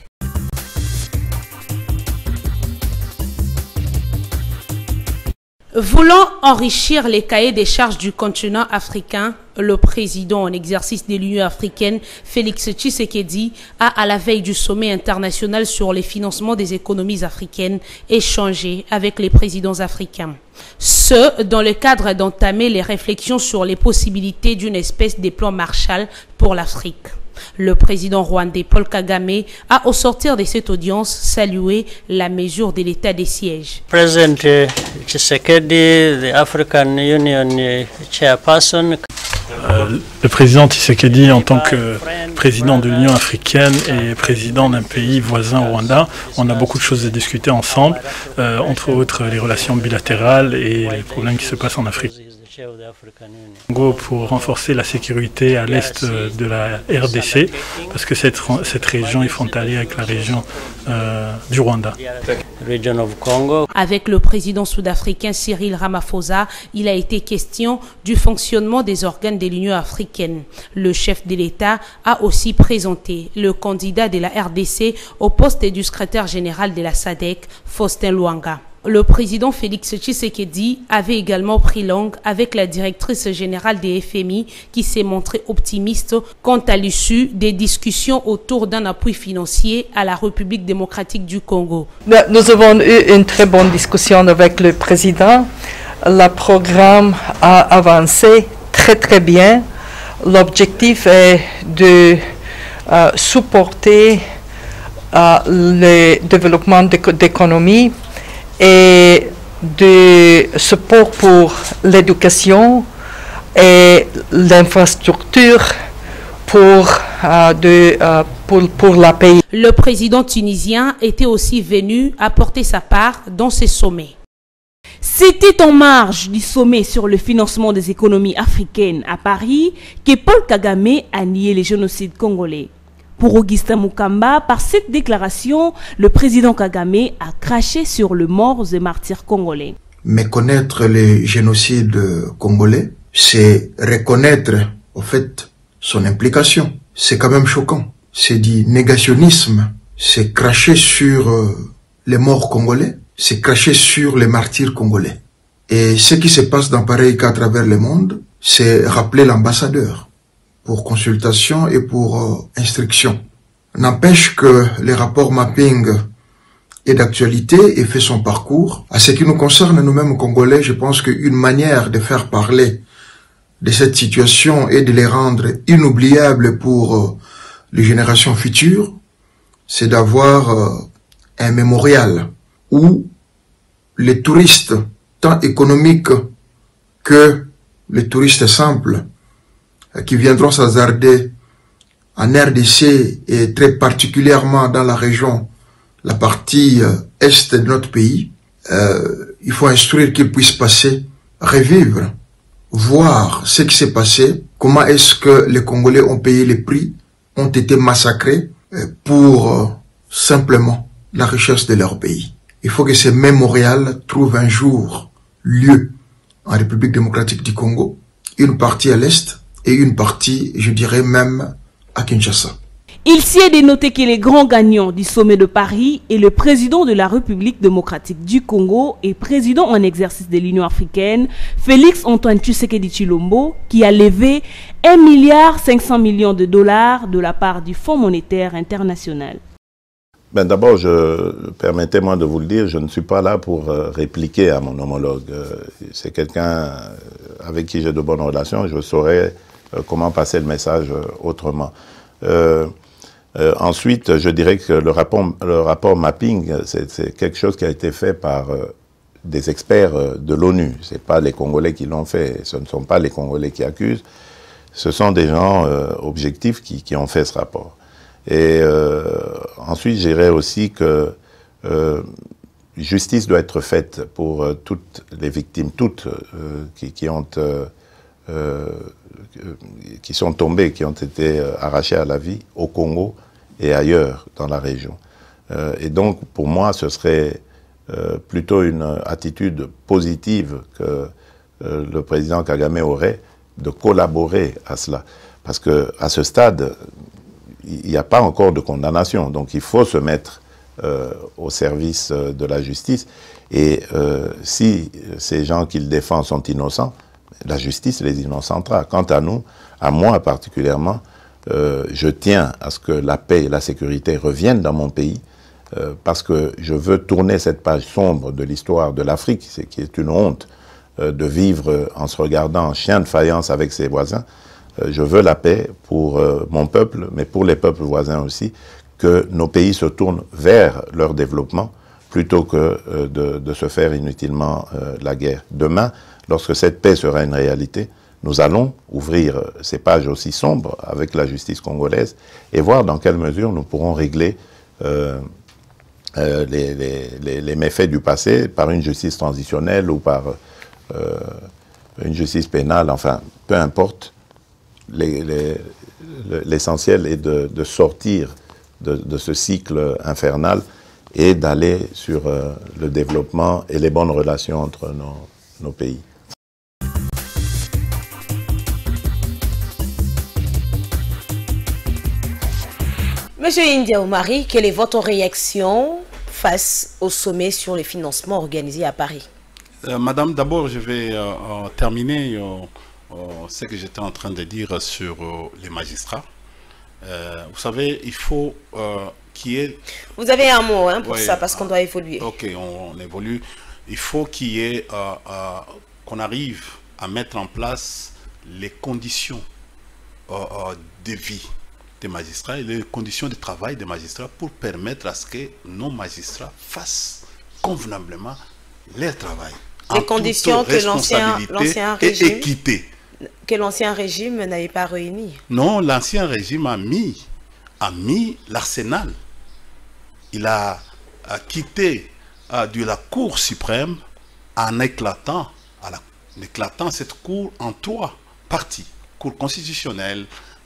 Voulant enrichir les cahiers des charges du continent africain, le président en exercice de l'Union africaine, Félix Tshisekedi, a, à la veille du sommet international sur les financements des économies africaines, échangé avec les présidents africains. Ce, dans le cadre d'entamer les réflexions sur les possibilités d'une espèce de plan Marshall pour l'Afrique. Le président rwandais Paul Kagame a, au sortir de cette audience, salué la mesure de l'état des sièges. President Tshisekedi, the African Union chairperson. Le président Tshisekedi, en tant que président de l'Union africaine et président d'un pays voisin, Rwanda, on a beaucoup de choses à discuter ensemble, entre autres les relations bilatérales et les problèmes qui se passent en Afrique. Pour renforcer la sécurité à l'est de la RDC, parce que cette région est frontalière avec la région du Rwanda. Avec le président sud-africain Cyril Ramaphosa, il a été question du fonctionnement des organes de l'Union africaine. Le chef de l'État a aussi présenté le candidat de la RDC au poste du secrétaire général de la SADC, Faustin Luanga. Le président Félix Tshisekedi avait également pris langue avec la directrice générale des FMI qui s'est montrée optimiste quant à l'issue des discussions autour d'un appui financier à la République démocratique du Congo. Nous avons eu une très bonne discussion avec le président. Le programme a avancé très bien. L'objectif est de supporter le développement d'économie et de support pour l'éducation et l'infrastructure pour la pays. Le président tunisien était aussi venu apporter sa part dans ces sommets. C'était en marge du sommet sur le financement des économies africaines à Paris que Paul Kagame a nié le génocide congolais. Pour Augustin Mukamba, par cette déclaration, le président Kagame a craché sur les morts et martyrs congolais. Méconnaître le génocide congolais, c'est reconnaître, en fait, son implication. C'est quand même choquant. C'est du négationnisme. C'est cracher sur les morts congolais. C'est cracher sur les martyrs congolais. Et ce qui se passe dans pareil cas à travers le monde, c'est rappeler l'ambassadeur pour consultation et pour instruction. N'empêche que les rapports mapping est d'actualité et fait son parcours. À ce qui nous concerne nous-mêmes Congolais, je pense qu'une manière de faire parler de cette situation et de les rendre inoubliables pour les générations futures, c'est d'avoir un mémorial où les touristes, tant économiques que les touristes simples, qui viendront s'hasarder en RDC et très particulièrement dans la région, la partie est de notre pays, il faut instruire qu'ils puissent passer, revivre, voir ce qui s'est passé, comment est-ce que les Congolais ont payé les prix, ont été massacrés pour simplement la richesse de leur pays. Il faut que ce mémorial trouve un jour lieu en République démocratique du Congo, une partie à l'est, et une partie, je dirais même, à Kinshasa. Il s'y est dénoté que les grands gagnants du sommet de Paris est le président de la République démocratique du Congo et président en exercice de l'Union africaine, Félix Antoine Tshisekedi Tshilombo, qui a levé 1,5 milliard de dollars de la part du Fonds monétaire international. D'abord, permettez-moi de vous le dire, je ne suis pas là pour répliquer à mon homologue. C'est quelqu'un avec qui j'ai de bonnes relations, je saurais comment passer le message autrement. Ensuite, je dirais que le rapport mapping, c'est quelque chose qui a été fait par des experts de l'ONU. Ce n'est pas les Congolais qui l'ont fait, ce ne sont pas les Congolais qui accusent, ce sont des gens objectifs qui ont fait ce rapport. Et ensuite, je dirais aussi que justice doit être faite pour toutes les victimes, toutes qui sont tombées, qui ont été arrachées à la vie au Congo et ailleurs dans la région. Et donc, pour moi, ce serait plutôt une attitude positive que le président Kagame aurait de collaborer à cela. Parce qu'à ce stade, il n'y a pas encore de condamnation. Donc, il faut se mettre au service de la justice. Et si ces gens qu'il défend sont innocents, la justice les innocentera. Quant à nous, à moi particulièrement, je tiens à ce que la paix et la sécurité reviennent dans mon pays parce que je veux tourner cette page sombre de l'histoire de l'Afrique, qui est une honte de vivre en se regardant en chien de faïence avec ses voisins, je veux la paix pour mon peuple, mais pour les peuples voisins aussi, que nos pays se tournent vers leur développement plutôt que de se faire inutilement la guerre. Demain, lorsque cette paix sera une réalité, nous allons ouvrir ces pages aussi sombres avec la justice congolaise et voir dans quelle mesure nous pourrons régler les méfaits du passé par une justice transitionnelle ou par une justice pénale, enfin, peu importe. L'essentiel est de sortir de ce cycle infernal et d'aller sur le développement et les bonnes relations entre nos pays. Monsieur Indiao Marie, quelle est votre réaction face au sommet sur les financements organisés à Paris? Madame, d'abord, je vais terminer ce que j'étais en train de dire sur les magistrats. Vous savez, il faut qu'il y ait... Vous avez un mot pour ça, parce qu'on doit évoluer. Ok, on évolue. Il faut qu'il y ait... qu'on arrive à mettre en place les conditions de vie des magistrats et les conditions de travail des magistrats pour permettre à ce que nos magistrats fassent convenablement leur travail. Les conditions que l'ancien régime... et équité. Que l'ancien régime n'avait pas réuni. Non, l'ancien régime a mis l'arsenal. Il a quitté de la Cour suprême en éclatant cette Cour en 3 parties. Cour constitutionnelle,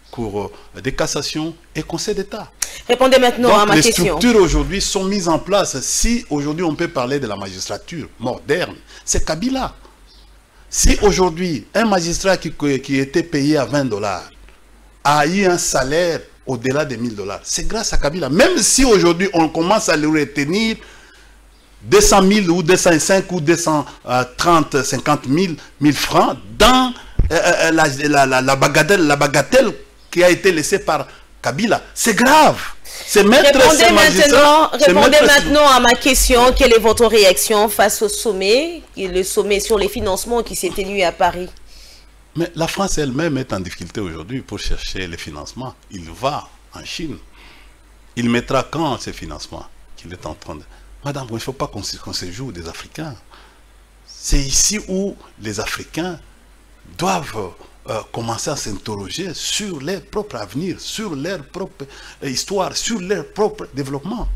Cour de cassation et Conseil d'État. Répondez maintenant à ma question. Les structures aujourd'hui sont mises en place. Si aujourd'hui on peut parler de la magistrature moderne, c'est Kabila. Si aujourd'hui un magistrat qui était payé à $20 a eu un salaire au-delà de $1000, c'est grâce à Kabila. Même si aujourd'hui on commence à le retenir 200 000 ou 205 ou 230, 50 000 francs dans la bagatelle qui a été laissée par Kabila. C'est grave. Répondez maintenant à ma question. Quelle est votre réaction face au sommet, le sommet sur les financements qui s'est tenu à Paris? Mais la France elle-même est en difficulté aujourd'hui pour chercher les financements. Il va en Chine. Il mettra quand ces financements qu'il est en train de... Madame, il ne faut pas qu'on se joue des Africains. C'est ici où les Africains doivent commencer à s'interroger sur leur propre avenir, sur leur propre histoire, sur leur propre développement.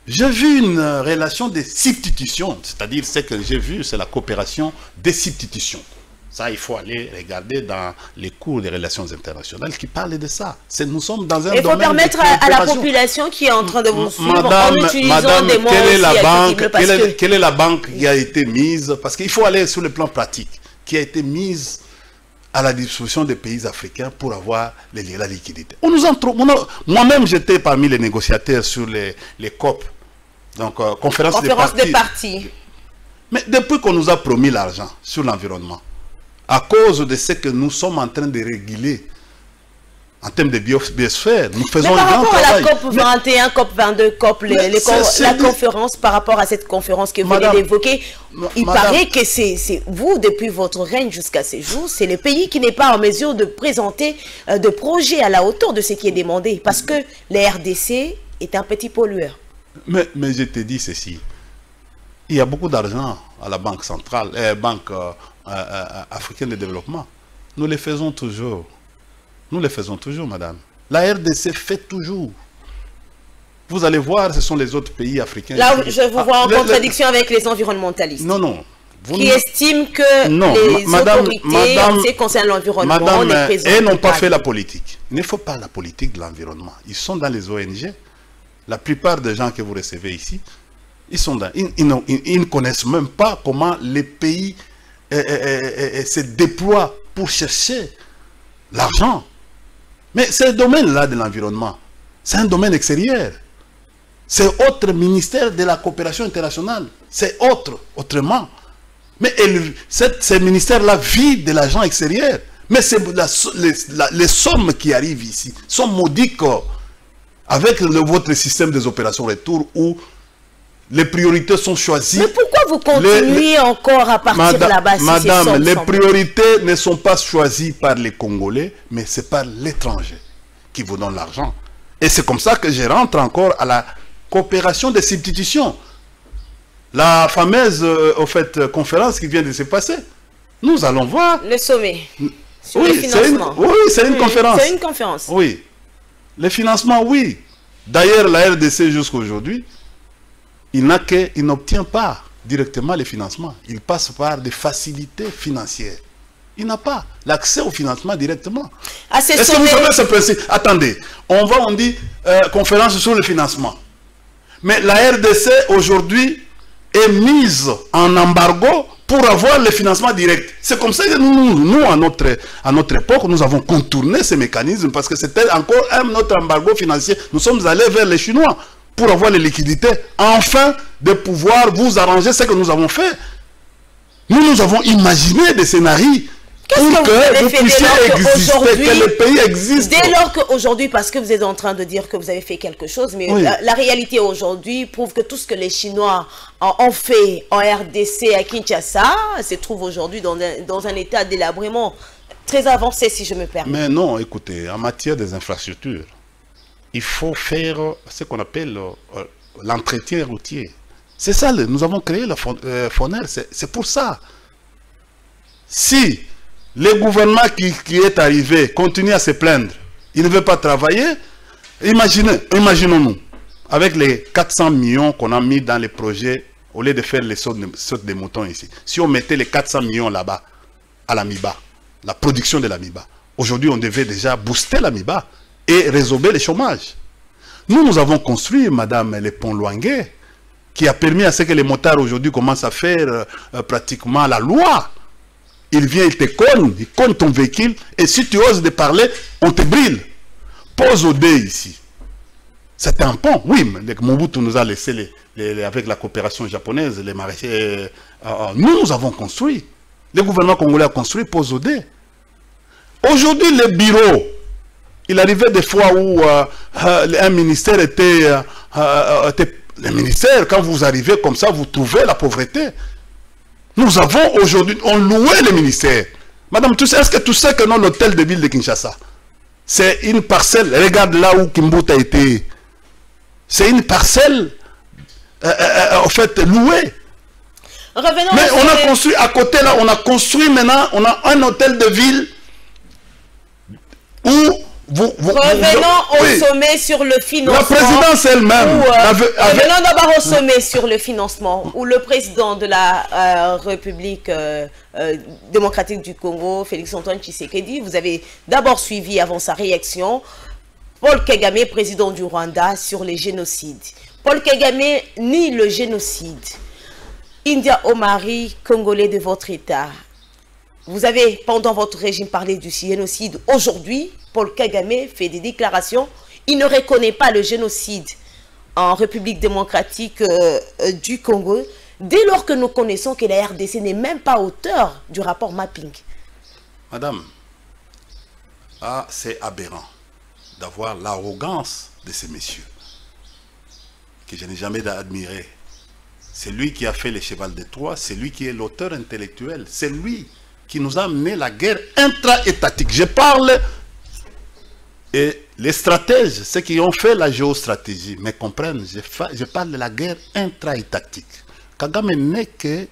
J'ai vu une relation de substitution, c'est-à-dire ce que j'ai vu, c'est la coopération des substitutions. Ça, il faut aller regarder dans les cours des relations internationales qui parlent de ça. Nous sommes dans un domaine... Il faut permettre à la population qui est en train de vous suivre en utilisant des mots quelle est la banque qui a été mise? Parce qu'il faut aller sur le plan pratique, qui a été mise à la disposition des pays africains pour avoir la liquidité. Moi-même, j'étais parmi les négociateurs sur les COP, donc conférence des partis. Mais depuis qu'on nous a promis l'argent sur l'environnement, à cause de ce que nous sommes en train de réguler en termes de biosphère, nous faisons un grand travail. Par rapport à la COP 21, COP 22, COP, la conférence, par rapport à cette conférence que vous venez d'évoquer, il paraît que c'est vous, depuis votre règne jusqu'à ces jours, c'est le pays qui n'est pas en mesure de présenter de projets à la hauteur de ce qui est demandé, parce que la RDC est un petit pollueur. Mais je te dis ceci, il y a beaucoup d'argent à la Banque centrale, Banque africaine de développement. Nous les faisons toujours. Nous les faisons toujours, madame. La RDC fait toujours. Vous allez voir, ce sont les autres pays africains. Là, je vous vois en contradiction avec les environnementalistes. Non. Qui estiment que les autorités, en ce qui concerne l'environnement, elles n'ont pas fait la politique. Il ne faut pas la politique de l'environnement. Ils sont dans les ONG. La plupart des gens que vous recevez ici, ils sont dans... Ils ne connaissent même pas comment les pays se déploient pour chercher l'argent. Mais ce domaine-là de l'environnement, c'est un domaine extérieur. C'est autre ministère de la coopération internationale. C'est autrement. Mais ce ministère-là vit de l'argent extérieur. Mais les sommes qui arrivent ici sont maudiques avec votre système des opérations retour où Les priorités sont choisies. Mais pourquoi vous continuez encore à partir là-bas? Madame, les priorités ne sont pas choisies par les Congolais, mais c'est par l'étranger qui vous donne l'argent. Et c'est comme ça que je rentre encore à la coopération des substitutions. La fameuse conférence qui vient de se passer. Nous allons voir. Le sommet. Sur le financement. Oui, c'est une conférence. C'est une conférence. Oui. Les financements, oui. D'ailleurs, la RDC jusqu'à aujourd'hui, il n'obtient pas directement les financements. Il passe par des facilités financières. Il n'a pas l'accès au financement directement. Est-ce que vous savez ce principe? Attendez, on dit conférence sur le financement. Mais la RDC aujourd'hui est mise en embargo pour avoir le financement direct. C'est comme ça que nous à notre époque, nous avons contourné ces mécanismes parce que c'était encore un autre embargo financier. Nous sommes allés vers les Chinois pour avoir les liquidités, enfin de pouvoir vous arranger ce que nous avons fait. Nous avons imaginé des scénarios pour que vous puissiez exister, que le pays existe. Dès lors qu'aujourd'hui, parce que vous êtes en train de dire que vous avez fait quelque chose, mais oui, la réalité aujourd'hui prouve que tout ce que les Chinois ont fait en RDC à Kinshasa se trouve aujourd'hui dans un état d'élabrement très avancé, si je me permets. Mais non, écoutez, en matière des infrastructures, il faut faire ce qu'on appelle l'entretien routier. C'est ça, nous avons créé le FONER, c'est pour ça. Si le gouvernement qui est arrivé continue à se plaindre, il ne veut pas travailler, imaginons-nous, avec les 400 millions qu'on a mis dans les projets, au lieu de faire les sautes des moutons ici, si on mettait les 400 millions là-bas, à l'AMIBA, la production de l'AMIBA, aujourd'hui on devait déjà booster l'AMIBA et résorber le chômage. Nous avons construit, madame, les ponts Luangue, qui a permis à ce que les motards aujourd'hui commencent à faire pratiquement la loi. Il vient, il te cogne ton véhicule, et si tu oses de parler, on te brille. Pose au dé ici. C'est un pont, oui, mais Mobutu nous a laissé, avec la coopération japonaise, les maraîchers. Nous avons construit. Le gouvernement congolais a construit Pose au dé. Aujourd'hui, les bureaux, il arrivait des fois où un ministère était... le ministère, quand vous arrivez comme ça, vous trouvez la pauvreté. Nous avons aujourd'hui, on louait le ministère. Madame, est-ce que tu sais que non, l'hôtel de ville de Kinshasa, c'est une parcelle, regarde là où Kimbuta a été. C'est une parcelle, en fait, louée. Revenons. Mais on a construit, à côté là, on a construit maintenant, on a un hôtel de ville où... Revenons au sommet sur le financement. La présidence elle-même. Revenons d'abord au sommet sur le financement, où le président de la République démocratique du Congo, Félix-Antoine Tshisekedi, vous avez d'abord suivi avant sa réaction, Paul Kagame, président du Rwanda, sur les génocides. Paul Kagame nie le génocide. India Omari, Congolais de votre État. Vous avez, pendant votre régime, parlé du génocide. Aujourd'hui, Paul Kagame fait des déclarations. Il ne reconnaît pas le génocide en République démocratique du Congo, dès lors que nous connaissons que la RDC n'est même pas auteur du rapport mapping. Madame, c'est aberrant d'avoir l'arrogance de ces messieurs, que je n'ai jamais admiré. C'est lui qui a fait le cheval de Troie, c'est lui qui est l'auteur intellectuel, c'est lui qui nous a amené la guerre intra-étatique. Je parle, et les stratèges, ceux qui ont fait la géostratégie, me comprennent, je parle de la guerre intra-étatique. Kagame n'est que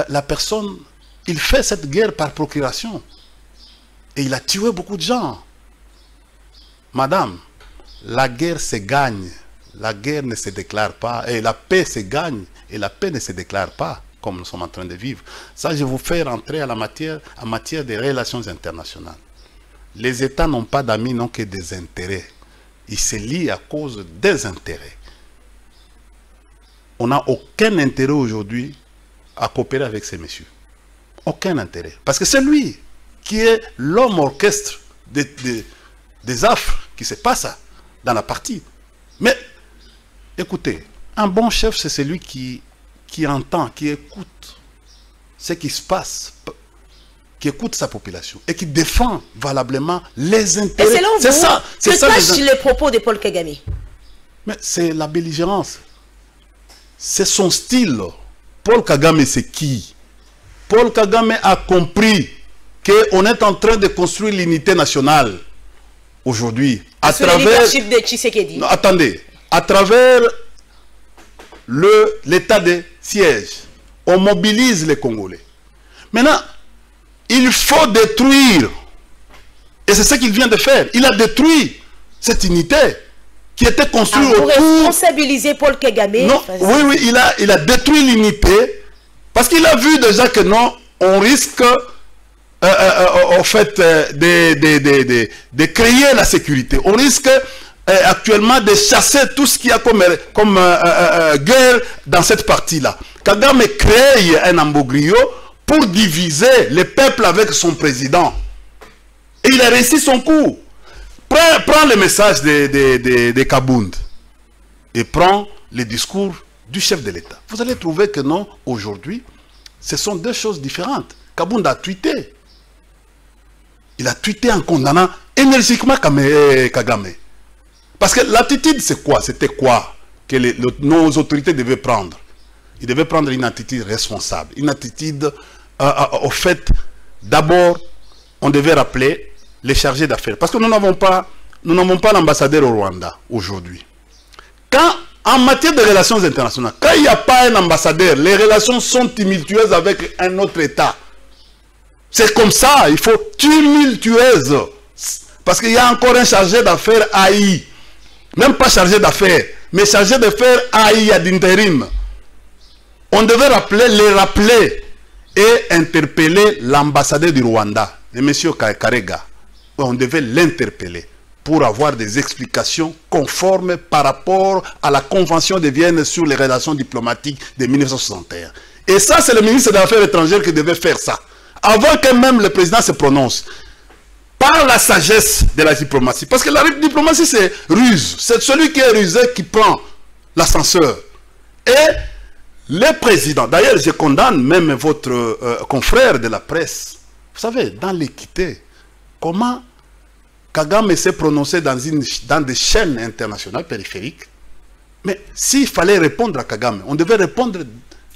la personne, il fait cette guerre par procuration. Et il a tué beaucoup de gens. Madame, la guerre se gagne, la guerre ne se déclare pas, et la paix se gagne, et la paix ne se déclare pas, comme nous sommes en train de vivre. Ça, je vous fais rentrer en matière des relations internationales. Les États n'ont pas d'amis, n'ont que des intérêts. Ils se lient à cause des intérêts. On n'a aucun intérêt aujourd'hui à coopérer avec ces messieurs. Aucun intérêt. Parce que c'est lui qui est l'homme orchestre des affres qui se passent dans la partie. Mais, écoutez, un bon chef, c'est celui qui entend, qui écoute ce qui se passe, qui écoute sa population et qui défend valablement les intérêts. Et selon vous, que cachent les propos de Paul Kagame? Mais c'est la belligérance. c'est son style. Paul Kagame, c'est qui? Paul Kagame a compris qu'on est en train de construire l'unité nationale aujourd'hui. À travers... de Tshisekedi. Non, attendez. À travers l'état de siège, on mobilise les Congolais. Maintenant, il faut détruire. Et c'est ce qu'il vient de faire. Il a détruit cette unité qui était construite pour responsabiliser Paul Kagame. Non, oui, il a détruit l'unité parce qu'il a vu déjà que non, on risque en fait de créer la sécurité. On risque actuellement de chasser tout ce qu'il y a comme guerre dans cette partie-là. Kagame crée un imbroglio pour diviser le peuple avec son président. Et il a réussi son coup. Prends le message de Kabound et prends le discours du chef de l'État. Vous allez trouver que non, aujourd'hui, ce sont deux choses différentes. Kabound a tweeté. Il a tweeté en condamnant énergiquement Kagame. Parce que l'attitude, c'est quoi? C'était quoi que nos autorités devaient prendre? Ils devaient prendre une attitude responsable. Une attitude, au fait, d'abord, on devait rappeler les chargés d'affaires. Parce que nous n'avons pas l'ambassadeur au Rwanda aujourd'hui. Quand, en matière de relations internationales, quand il n'y a pas un ambassadeur, les relations sont tumultueuses avec un autre État. C'est comme ça, il faut tumultueuse. Parce qu'il y a encore un chargé d'affaires AI. Même pas chargé d'affaires, mais chargé d'affaires AI d'intérim. On devait les rappeler et interpeller l'ambassadeur du Rwanda, le monsieur Karega. On devait l'interpeller pour avoir des explications conformes par rapport à la Convention de Vienne sur les relations diplomatiques de 1961. Et ça, c'est le ministre des Affaires étrangères qui devait faire ça. Avant que même le président se prononce. Par la sagesse de la diplomatie. Parce que la diplomatie, c'est ruse. C'est celui qui est rusé qui prend l'ascenseur. Et le président, d'ailleurs, je condamne même votre confrère de la presse. Vous savez, dans l'équité, comment Kagame s'est prononcé dans des chaînes internationales périphériques. Mais s'il fallait répondre à Kagame, on devait répondre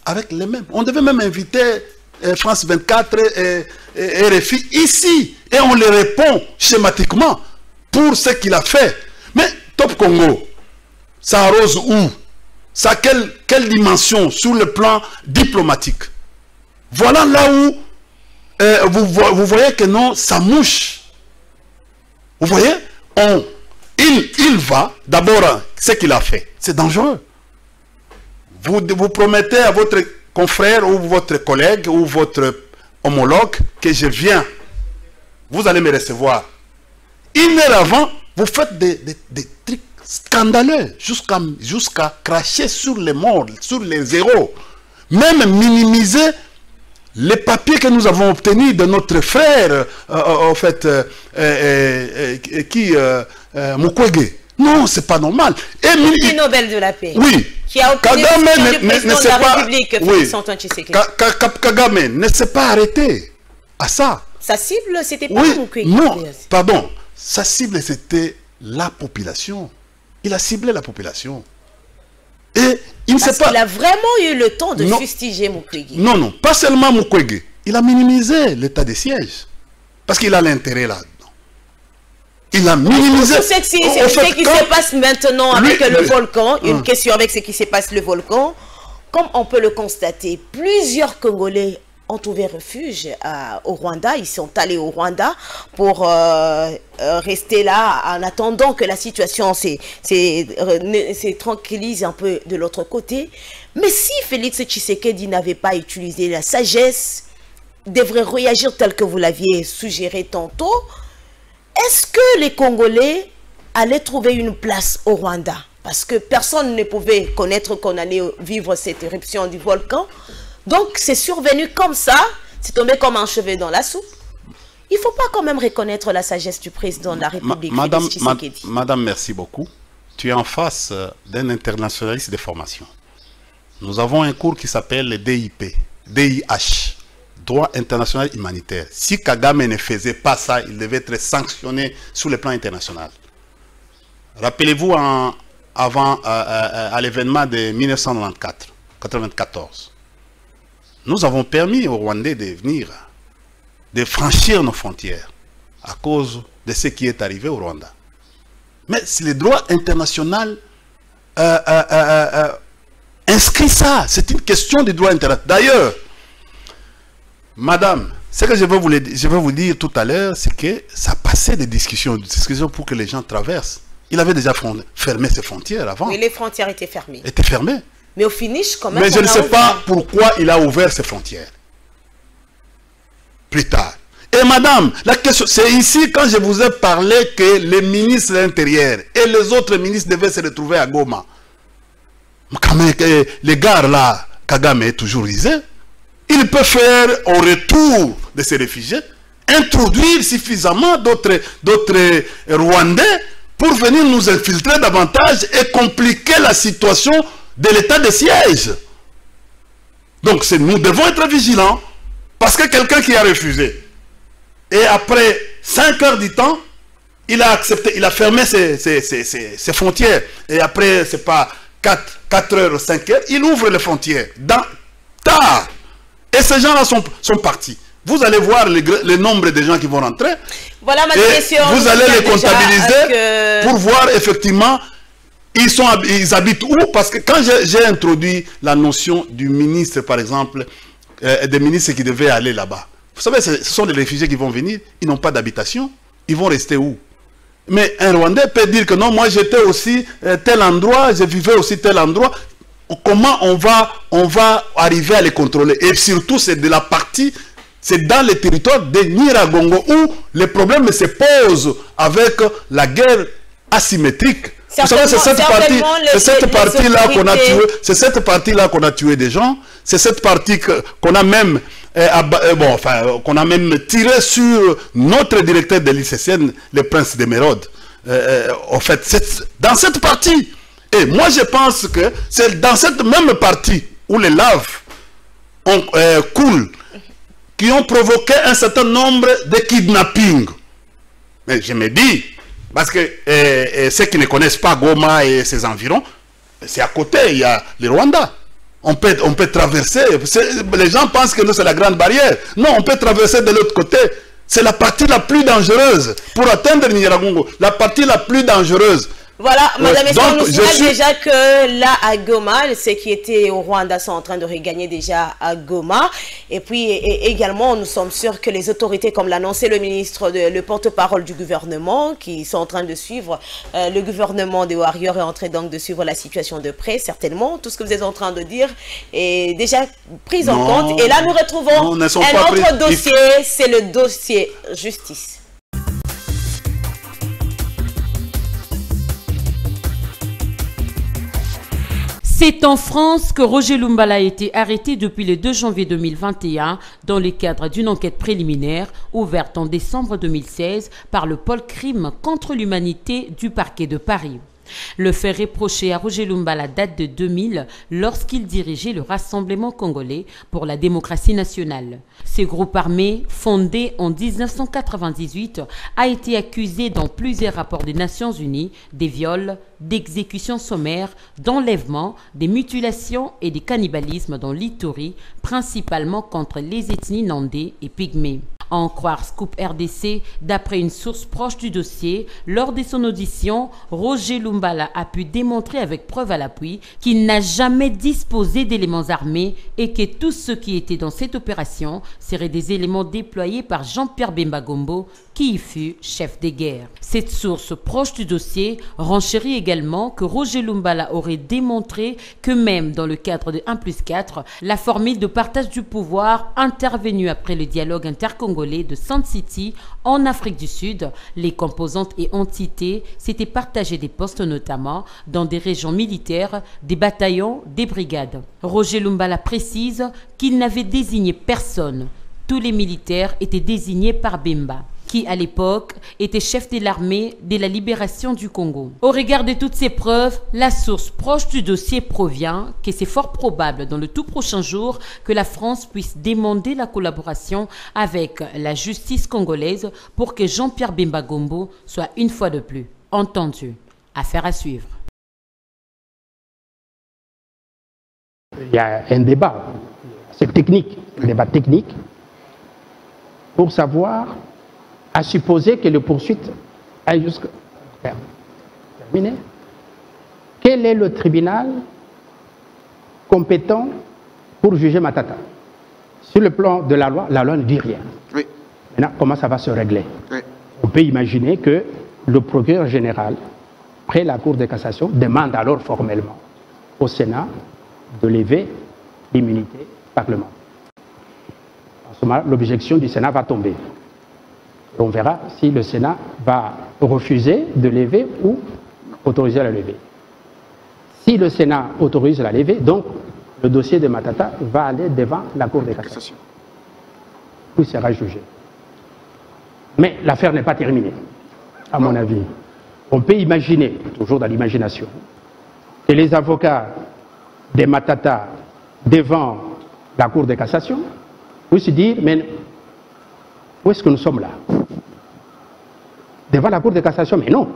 avec les mêmes. On devait même inviter France 24 et RFI ici. Et on les répond schématiquement pour ce qu'il a fait. Mais Top Congo, ça arrose où? Ça a quelle dimension sur le plan diplomatique? Voilà là où vous voyez que non, ça mouche. Vous voyez, il va, d'abord, ce qu'il a fait, c'est dangereux. Vous promettez à votre confrère ou votre collègue ou votre homologue que je viens, vous allez me recevoir. Une heure avant, vous faites des trucs scandaleux jusqu'à cracher sur les morts, sur les héros. Même minimiser les papiers que nous avons obtenus de notre frère, en fait, Mukwege. Non, c'est pas normal. Et prix Nobel de la paix. Oui. Qui a obtenu le président de la République, Félix Antoine Tshisekedi. Kagame ne s'est pas arrêté à ça. Sa cible, c'était pas Mukwege. Non, pardon. Sa cible, c'était la population. Il a ciblé la population. Et il ne sait pas... qu'il a vraiment eu le temps de fustiger Mukwege. Non, non, pas seulement Mukwege. Il a minimisé l'état de siège. Parce qu'il a l'intérêt là. Il a minimisé. C'est ce qui se passe maintenant avec le volcan. Une question avec ce qui se passe le volcan. Comme on peut le constater, plusieurs Congolais ont trouvé refuge au Rwanda. Ils sont allés au Rwanda pour rester là en attendant que la situation se tranquillise un peu de l'autre côté. Mais si Félix Tshisekedi n'avait pas utilisé la sagesse, devrait réagir tel que vous l'aviez suggéré tantôt, est-ce que les Congolais allaient trouver une place au Rwanda? Parce que personne ne pouvait connaître qu'on allait vivre cette éruption du volcan. Donc c'est survenu comme ça, c'est tombé comme un cheveu dans la soupe. Il ne faut pas quand même reconnaître la sagesse du président de la République, Félix Tshisekedi. Madame, merci beaucoup. Tu es en face d'un internationaliste de formation. Nous avons un cours qui s'appelle le DIH. Droit international humanitaire. Si Kagame ne faisait pas ça, il devait être sanctionné sur le plan international. Rappelez-vous à l'événement de 1994. 1994, nous avons permis aux Rwandais de franchir nos frontières à cause de ce qui est arrivé au Rwanda. Mais si le droit international inscrit ça, c'est une question du droit international. D'ailleurs, madame, ce que je vais vous dire tout à l'heure, c'est que ça passait des discussions pour que les gens traversent. Il avait déjà fermé ses frontières avant. Oui, les frontières étaient fermées. Étaient fermées. Mais au finish, quand même... Mais je ne sais pas pourquoi il a ouvert ses frontières. Plus tard. Et madame, la question, c'est ici quand je vous ai parlé que les ministres de l'Intérieur et les autres ministres devaient se retrouver à Goma. Quand même, les gars là, Kagame est toujours lisé. Il peut faire au retour de ces réfugiés, introduire suffisamment d'autres Rwandais pour venir nous infiltrer davantage et compliquer la situation de l'état de siège. Donc nous devons être vigilants parce que quelqu'un qui a refusé et après 5 heures du temps, il a accepté, il a fermé ses frontières et après c'est pas 4 heures, 5 heures, il ouvre les frontières tard. Et ces gens-là sont partis. Vous allez voir le nombre de gens qui vont rentrer. Voilà, madame, messieurs, vous allez les comptabiliser pour voir effectivement ils habitent où. Parce que quand j'ai introduit la notion du ministre, par exemple, des ministres qui devaient aller là-bas. Vous savez, ce sont des réfugiés qui vont venir, ils n'ont pas d'habitation, ils vont rester où? Mais un Rwandais peut dire que non, moi j'étais aussi tel endroit, je vivais aussi tel endroit. Comment on va arriver à les contrôler? Et surtout, c'est de la partie, c'est dans les territoires de Nyiragongo où les problèmes se posent avec la guerre asymétrique. Vous savez, c'est cette partie-là qu'on a tué. C'est cette partie-là qu'on a tué des gens. C'est cette partie qu'on a même qu'on a même tiré sur notre directeur de l'ICCN, le prince de Mérode. En fait, dans cette partie. Et moi, je pense que c'est dans cette même partie où les laves coulent, qui ont provoqué un certain nombre de kidnappings. Mais je me dis, parce que ceux qui ne connaissent pas Goma et ses environs, c'est à côté, il y a le Rwanda. On peut traverser. Les gens pensent que c'est la grande barrière. Non, on peut traverser de l'autre côté. C'est la partie la plus dangereuse pour atteindre Nyiragongo. La partie la plus dangereuse. Voilà, madame, est-ce qu'on nous signale déjà que là, à Goma, ceux qui étaient au Rwanda sont en train de regagner déjà à Goma. Et puis, également, nous sommes sûrs que les autorités, comme l'a annoncé le ministre, le porte-parole du gouvernement, qui sont en train de suivre, le gouvernement des Warriors est en train donc de suivre la situation de près, certainement. Tout ce que vous êtes en train de dire est déjà pris en compte. Et là, nous retrouvons un autre dossier, c'est le dossier justice. C'est en France que Roger Lumbala a été arrêté depuis le 2 janvier 2021 dans le cadre d'une enquête préliminaire ouverte en décembre 2016 par le pôle crime contre l'humanité du parquet de Paris. Le fait reproché à Roger Lumbala date de 2000 lorsqu'il dirigeait le Rassemblement congolais pour la démocratie nationale. Ce groupe armé, fondé en 1998, a été accusé dans plusieurs rapports des Nations Unies des viols, d'exécutions sommaires, d'enlèvements, des mutilations et des cannibalismes dans l'Ituri, principalement contre les ethnies Nandais et Pygmées. À en croire Scoop RDC, d'après une source proche du dossier, lors de son audition, Roger Lumbala a pu démontrer avec preuve à l'appui qu'il n'a jamais disposé d'éléments armés et que tous ceux qui étaient dans cette opération seraient des éléments déployés par Jean-Pierre Bemba Gombo, qui y fut chef de guerre. Cette source proche du dossier renchérit également que Roger Lumbala aurait démontré que même dans le cadre de 1+4, la formule de partage du pouvoir intervenue après le dialogue intercongolais de Sun City en Afrique du Sud, les composantes et entités s'étaient partagées des postes notamment dans des régions militaires, des bataillons, des brigades. Roger Lumbala précise qu'il n'avait désigné personne. Tous les militaires étaient désignés par Bemba, qui à l'époque était chef de l'armée de la libération du Congo. Au regard de toutes ces preuves, la source proche du dossier provient que c'est fort probable dans le tout prochain jour que la France puisse demander la collaboration avec la justice congolaise pour que Jean-Pierre Bemba Gombo soit une fois de plus entendu. Affaire à suivre. il y a un débat, c'est technique, un débat technique, pour savoir, à supposer que le poursuite aille jusqu'à terminer. Quel est le tribunal compétent pour juger Matata? Sur le plan de la loi ne dit rien. Oui. Maintenant, comment ça va se régler? Oui. On peut imaginer que le procureur général, près la Cour de cassation, demande alors formellement au Sénat de lever l'immunité parlementaire. En ce moment, l'objection du Sénat va tomber. On verra si le Sénat va refuser de lever ou autoriser la levée. Si le Sénat autorise la levée, donc le dossier de Matata va aller devant la Cour de cassation. Où il sera jugé. Mais l'affaire n'est pas terminée, à mon avis. On peut imaginer, toujours dans l'imagination, que les avocats de Matata devant la Cour de cassation puissent se dire, mais où est-ce que nous sommes là? Devant la Cour de cassation, mais non.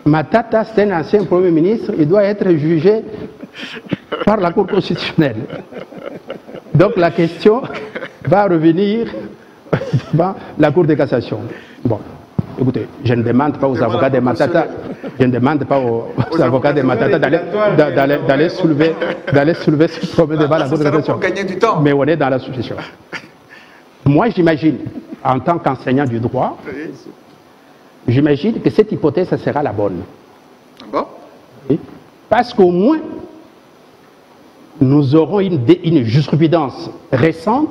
Matata, c'est un ancien Premier ministre, il doit être jugé par la Cour constitutionnelle. Donc la question va revenir devant la Cour de cassation. Bon, écoutez, je ne demande pas aux avocats de Matata, je ne demande pas aux avocats de Matata d'aller soulever ce problème devant la Cour de cassation. Mais on est dans la succession. Moi, j'imagine, en tant qu'enseignant du droit, j'imagine que cette hypothèse ça sera la bonne. Bon. Oui. Parce qu'au moins, nous aurons une jurisprudence récente,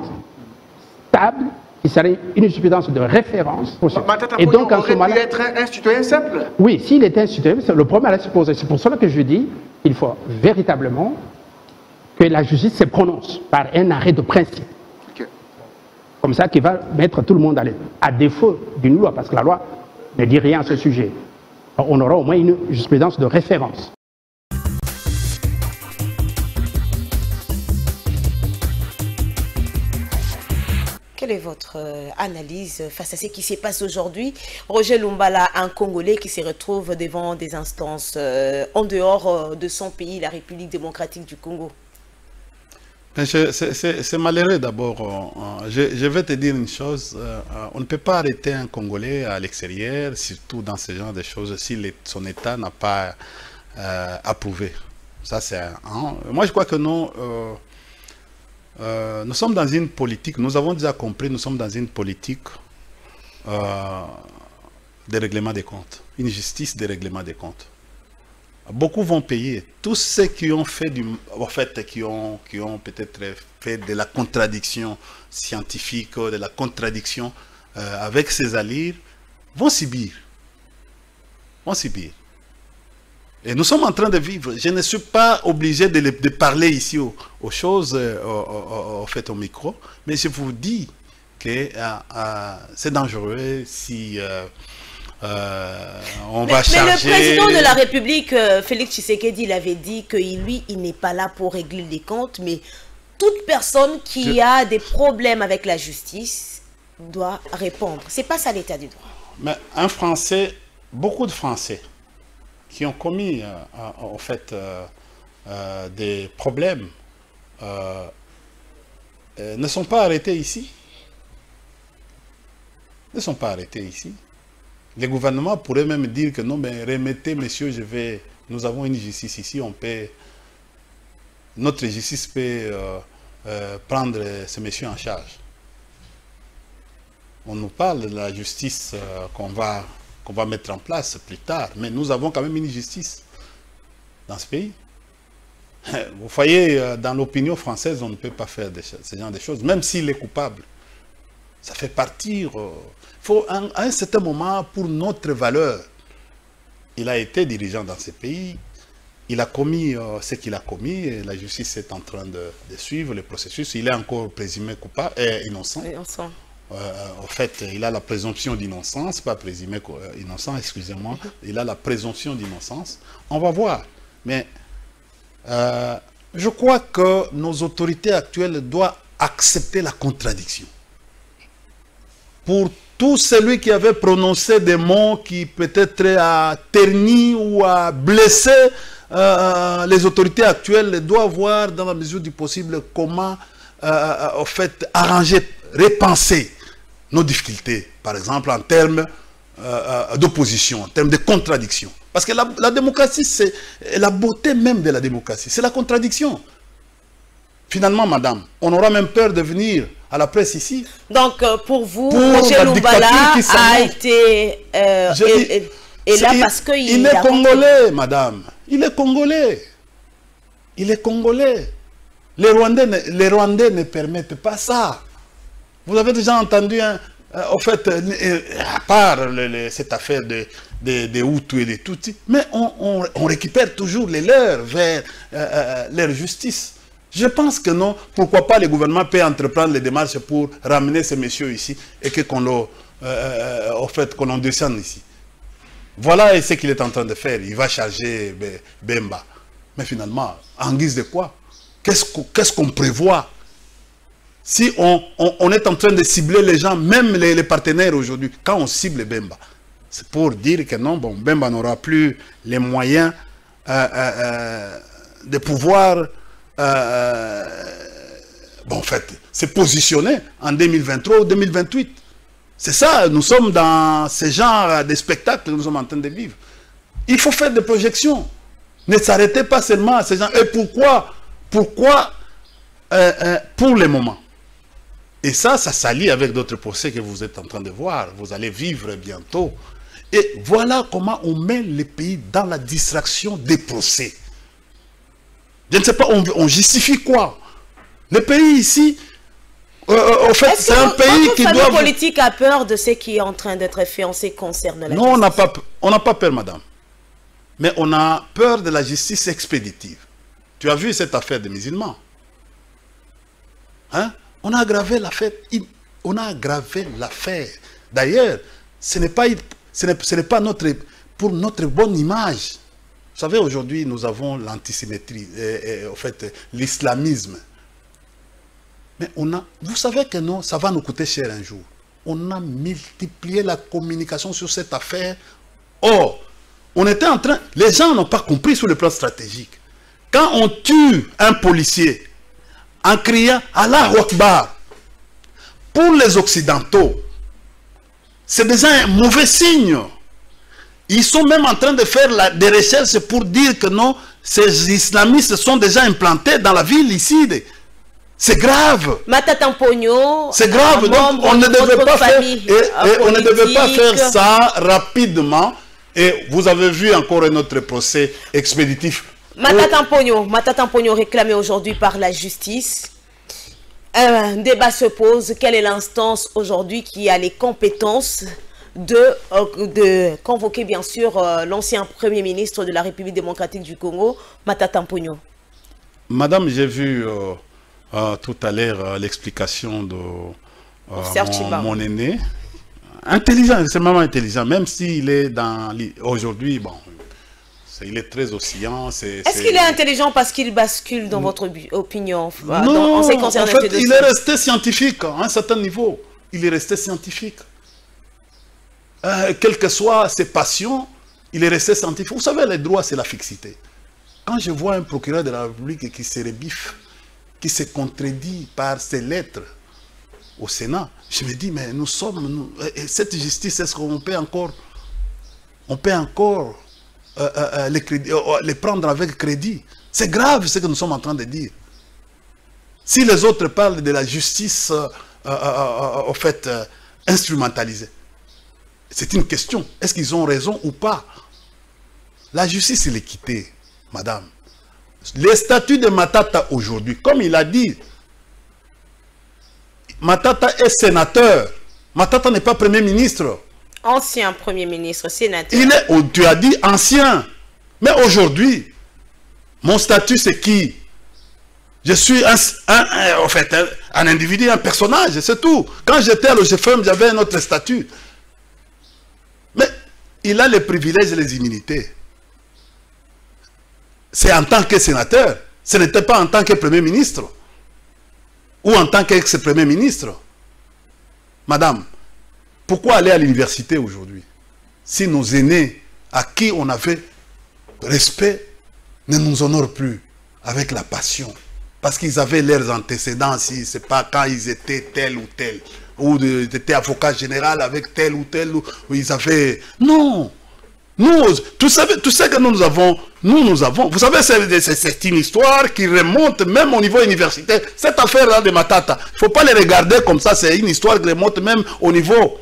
stable, qui serait une jurisprudence de référence. Et donc, en ce moment-là, être un citoyen simple. Oui, s'il était un citoyen, le problème allait se poser. C'est pour cela que je dis qu'il faut véritablement que la justice se prononce par un arrêt de principe. Okay. Comme ça, qui va mettre tout le monde à l'aise. À défaut d'une loi, parce que la loi ne dit rien à ce sujet. On aura au moins une jurisprudence de référence. Quelle est votre analyse face à ce qui se passe aujourd'hui? Roger Lumbala, un Congolais qui se retrouve devant des instances en dehors de son pays, la République démocratique du Congo. C'est malheureux d'abord. Je vais te dire une chose. On ne peut pas arrêter un Congolais à l'extérieur, surtout dans ce genre de choses, si son État n'a pas approuvé. Ça, c'est moi, je crois que nous sommes dans une politique, nous avons déjà compris, nous sommes dans une politique de règlement des comptes, une justice de règlement des comptes. Beaucoup vont payer. Tous ceux qui ont fait qui ont peut-être fait de la contradiction scientifique, de la contradiction avec ces allures, vont subir. Et nous sommes en train de vivre. Je ne suis pas obligé de parler ici aux choses, au micro, mais je vous dis que c'est dangereux si on va charger... Mais le président de la République, Félix Tshisekedi, il avait dit que lui, il n'est pas là pour régler les comptes, mais toute personne qui a des problèmes avec la justice doit répondre. C'est pas ça l'état du droit. Mais un Français, beaucoup de Français, qui ont commis en fait des problèmes ne sont pas arrêtés ici. Ne sont pas arrêtés ici. Les gouvernements pourraient même dire que non, mais remettez, messieurs, nous avons une justice ici, notre justice peut prendre ces messieurs en charge. On nous parle de la justice qu'on va mettre en place plus tard. Mais nous avons quand même une justice dans ce pays. Vous voyez, dans l'opinion française, on ne peut pas faire ce genre de choses, même s'il est coupable. Ça fait partir. Il faut, à un certain moment, pour notre valeur, il a été dirigeant dans ce pays, il a commis ce qu'il a commis, et la justice est en train de suivre le processus. Il est encore présumé coupable, innocent. En fait, il a la présomption d'innocence, pas présumé innocent, excusez-moi. Il a la présomption d'innocence. On va voir. Mais je crois que nos autorités actuelles doivent accepter la contradiction. Pour tout celui qui avait prononcé des mots qui peut-être a terni ou a blessé les autorités actuelles doivent voir dans la mesure du possible comment en fait arranger, repenser nos difficultés, par exemple en termes d'opposition, en termes de contradiction. Parce que la démocratie, c'est la beauté même de la démocratie, c'est la contradiction. Finalement, madame, on aura même peur de venir à la presse ici. Donc, pour vous, Roger Lumbala a été là parce qu'il est congolais, madame. Il est congolais. Il est congolais. Les Rwandais ne permettent pas ça. Vous avez déjà entendu, en fait, à part cette affaire des Hutus et des Tutsis, mais on récupère toujours les leurs vers leur justice. Je pense que non. Pourquoi pas les gouvernements peuvent entreprendre les démarches pour ramener ces messieurs ici et qu'on en descende ici. Voilà ce qu'il est en train de faire. Il va charger Bemba. Mais finalement, en guise de quoi? Qu'est-ce qu'on prévoit? Si on est en train de cibler les gens, même les partenaires aujourd'hui, quand on cible Bemba, c'est pour dire que non, bon, Bemba n'aura plus les moyens de pouvoir en fait, se positionner en 2023 ou 2028. C'est ça, nous sommes dans ce genre de spectacle que nous sommes en train de vivre. Il faut faire des projections. Ne s'arrêtez pas seulement à ces gens. Et pourquoi pour le moment? Et ça s'allie avec d'autres procès que vous êtes en train de voir. Vous allez vivre bientôt. Et voilà comment on met le pays dans la distraction des procès. Je ne sais pas, on justifie quoi? Le pays ici, en fait, c'est un pays qui doit... La politique a peur de ce qui est en train d'être fait en ce qui concerne la justice. Non, on n'a pas peur, madame. Mais on a peur de la justice expéditive. Tu as vu cette affaire des musulmans? Hein? On a aggravé l'affaire. On a aggravé l'affaire. D'ailleurs, ce n'est pas pour notre bonne image. Vous savez, aujourd'hui, nous avons l'antisymétrie, en fait, l'islamisme. Mais vous savez que non, ça va nous coûter cher un jour. On a multiplié la communication sur cette affaire. Or, on était en train... Les gens n'ont pas compris sur le plan stratégique. Quand on tue un policier en criant « Allahu Akbar », pour les Occidentaux, c'est déjà un mauvais signe. Ils sont même en train de faire des recherches pour dire que non, ces islamistes sont déjà implantés dans la ville ici. C'est grave. Matatampogno. C'est grave. Donc, on ne devait pas faire ça rapidement. Et vous avez vu encore un autre procès expéditif. Matatampogno réclamé aujourd'hui par la justice. Un débat se pose. Quelle est l'instance aujourd'hui qui a les compétences de convoquer bien sûr l'ancien Premier ministre de la République démocratique du Congo, Matatampogno? Madame, j'ai vu tout à l'heure l'explication de mon aîné. Intelligent, extrêmement intelligent, même s'il est dans... Aujourd'hui, bon, il est très oscillant. Est-ce qu'il est intelligent parce qu'il bascule dans votre opinion? Non, en fait, il est resté scientifique à un certain niveau. Il est resté scientifique. Quelles que soient ses passions, il est resté scientifique. Vous savez, les droits, c'est la fixité. Quand je vois un procureur de la République qui se rebiffe, qui se contredit par ses lettres au Sénat, je me dis, mais nous sommes... cette justice, est-ce qu'on peut encore... On peut encore les prendre avec crédit? C'est grave ce que nous sommes en train de dire. Si les autres parlent de la justice, en fait, instrumentalisée, c'est une question. Est-ce qu'ils ont raison ou pas? La justice et l'équité, madame. Les statuts de Matata aujourd'hui, comme il a dit, Matata est sénateur. Matata n'est pas Premier ministre. Ancien Premier ministre, sénateur. Tu as dit ancien. Mais aujourd'hui, mon statut c'est qui? Je suis en fait, un individu, un personnage, c'est tout. Quand j'étais à l'OGFM, j'avais un autre statut. Mais il a les privilèges et les immunités. C'est en tant que sénateur. Ce n'était pas en tant que Premier ministre. Ou en tant qu'ex-Premier ministre. Madame, pourquoi aller à l'université aujourd'hui? Si nos aînés, à qui on avait respect, ne nous honorent plus avec la passion. Parce qu'ils avaient leurs antécédents, si c'est pas quand ils étaient tel ou tel, ou ils étaient avocat général avec tel ou tel, ou ils avaient... Non. Nous, tout ce que nous avons, vous savez, c'est une histoire qui remonte même au niveau universitaire. Cette affaire-là de Matata, il ne faut pas les regarder comme ça, c'est une histoire qui remonte même au niveau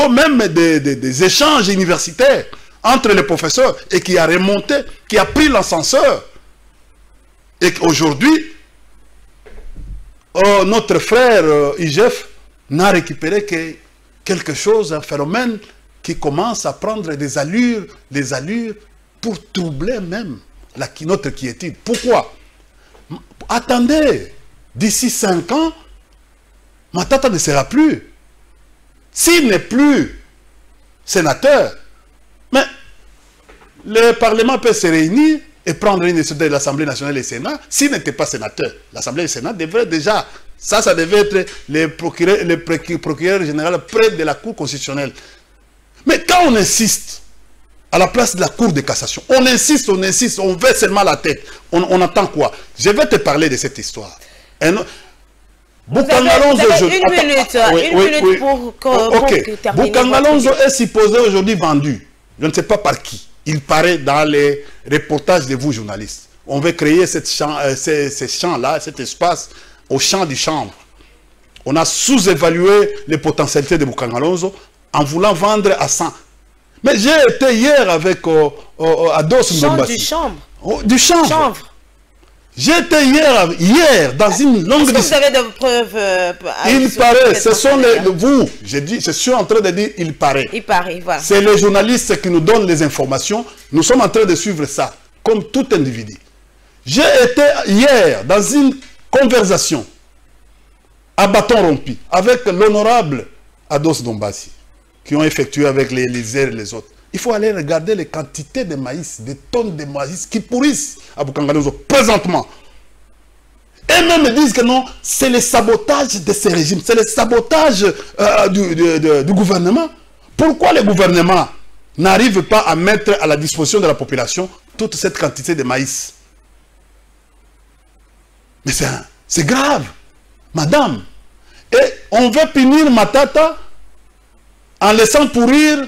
même des échanges universitaires entre les professeurs et qui a remonté, qui a pris l'ascenseur. Et qu'aujourd'hui, notre frère IGF n'a récupéré que quelque chose, un phénomène qui commence à prendre des allures pour troubler même notre quiétude. Pourquoi? Attendez, d'ici 5 ans, Matata ne sera plus. S'il n'est plus sénateur, mais le Parlement peut se réunir et prendre une décision de l'Assemblée nationale et le Sénat. S'il n'était pas sénateur, l'Assemblée et le Sénat devraient déjà... Ça devait être le procureur général près de la Cour constitutionnelle. Mais quand on insiste à la place de la Cour de cassation, on insiste, on veut seulement la tête. On attend quoi? Je vais te parler de cette histoire. Bukangalonzo est supposé aujourd'hui vendu. Je ne sais pas par qui. Il paraît dans les reportages de vous, journalistes. On veut créer ces champs-là, cet espace au champ du chanvre. On a sous-évalué les potentialités de Bukangalonzo en voulant vendre à 100. Mais j'ai été hier avec Ados Ndombasi. Du chanvre. Du chanvre. J'ai été hier dans une longue discussion. Est-ce que vous avez des preuves il paraît, ce sont vous, j'ai dit, je suis en train de dire il paraît. Il paraît, voilà. C'est les journalistes qui nous donnent les informations. Nous sommes en train de suivre ça, comme tout individu. J'ai été hier dans une conversation à bâton rompu avec l'honorable Ados Ndombasi, qui ont effectué avec les Élisaires et les autres. Il faut aller regarder les quantités de maïs, des tonnes de maïs qui pourrissent à Bukangalonzo présentement. Et même ils disent que non, c'est le sabotage de ces régimes, c'est le sabotage du gouvernement. Pourquoi le gouvernement n'arrive pas à mettre à la disposition de la population toute cette quantité de maïs? Mais c'est grave, madame. Et on veut punir Matata en laissant pourrir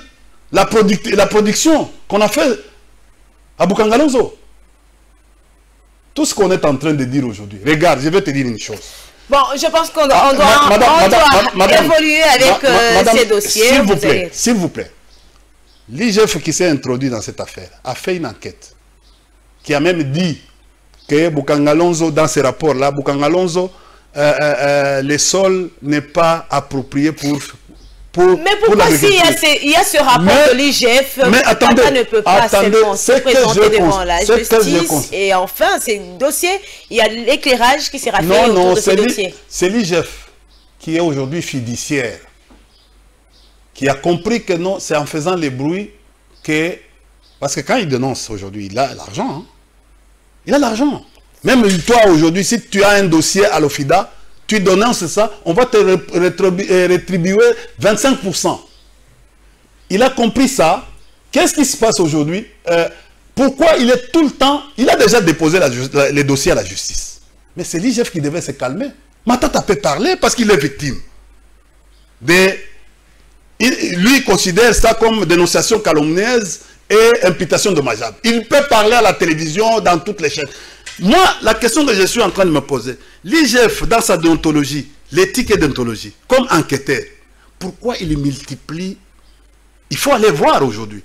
la production qu'on a fait à Bukangalonzo. Tout ce qu'on est en train de dire aujourd'hui. Regarde, je vais te dire une chose. Bon, je pense qu'on doit évoluer avec ces dossiers. S'il vous plaît. L'IGF qui s'est introduit dans cette affaire a fait une enquête qui a même dit que Bukangalonzo, dans ces rapports-là, Bukangalonzo, le sol n'est pas approprié pour mais pourquoi s'il y a ce rapport de l'IGF, Matata ne peut pas seulement se présenter devant la justice et enfin, ces dossiers, il y a l'éclairage qui sera fait autour de ces dossiers. C'est l'IGF qui est aujourd'hui fiduciaire, qui a compris que non, c'est en faisant les bruits que... Parce que quand il dénonce aujourd'hui, il a l'argent. Hein? Il a l'argent. Même toi aujourd'hui, si tu as un dossier à l'OFIDA, tu dénonces ça, on va te rétribuer 25%. Il a compris ça. Qu'est-ce qui se passe aujourd'hui? Pourquoi il est tout le temps... Il a déjà déposé les dossiers à la justice. Mais c'est l'IGF qui devait se calmer. Matata peut parler parce qu'il est victime. Lui, il considère ça comme dénonciation calomnieuse et imputation dommageable. Il peut parler à la télévision, dans toutes les chaînes. Moi, la question que je suis en train de me poser, l'IGF, dans sa déontologie, l'éthique et déontologie, comme enquêteur, pourquoi il multiplie? Il faut aller voir aujourd'hui.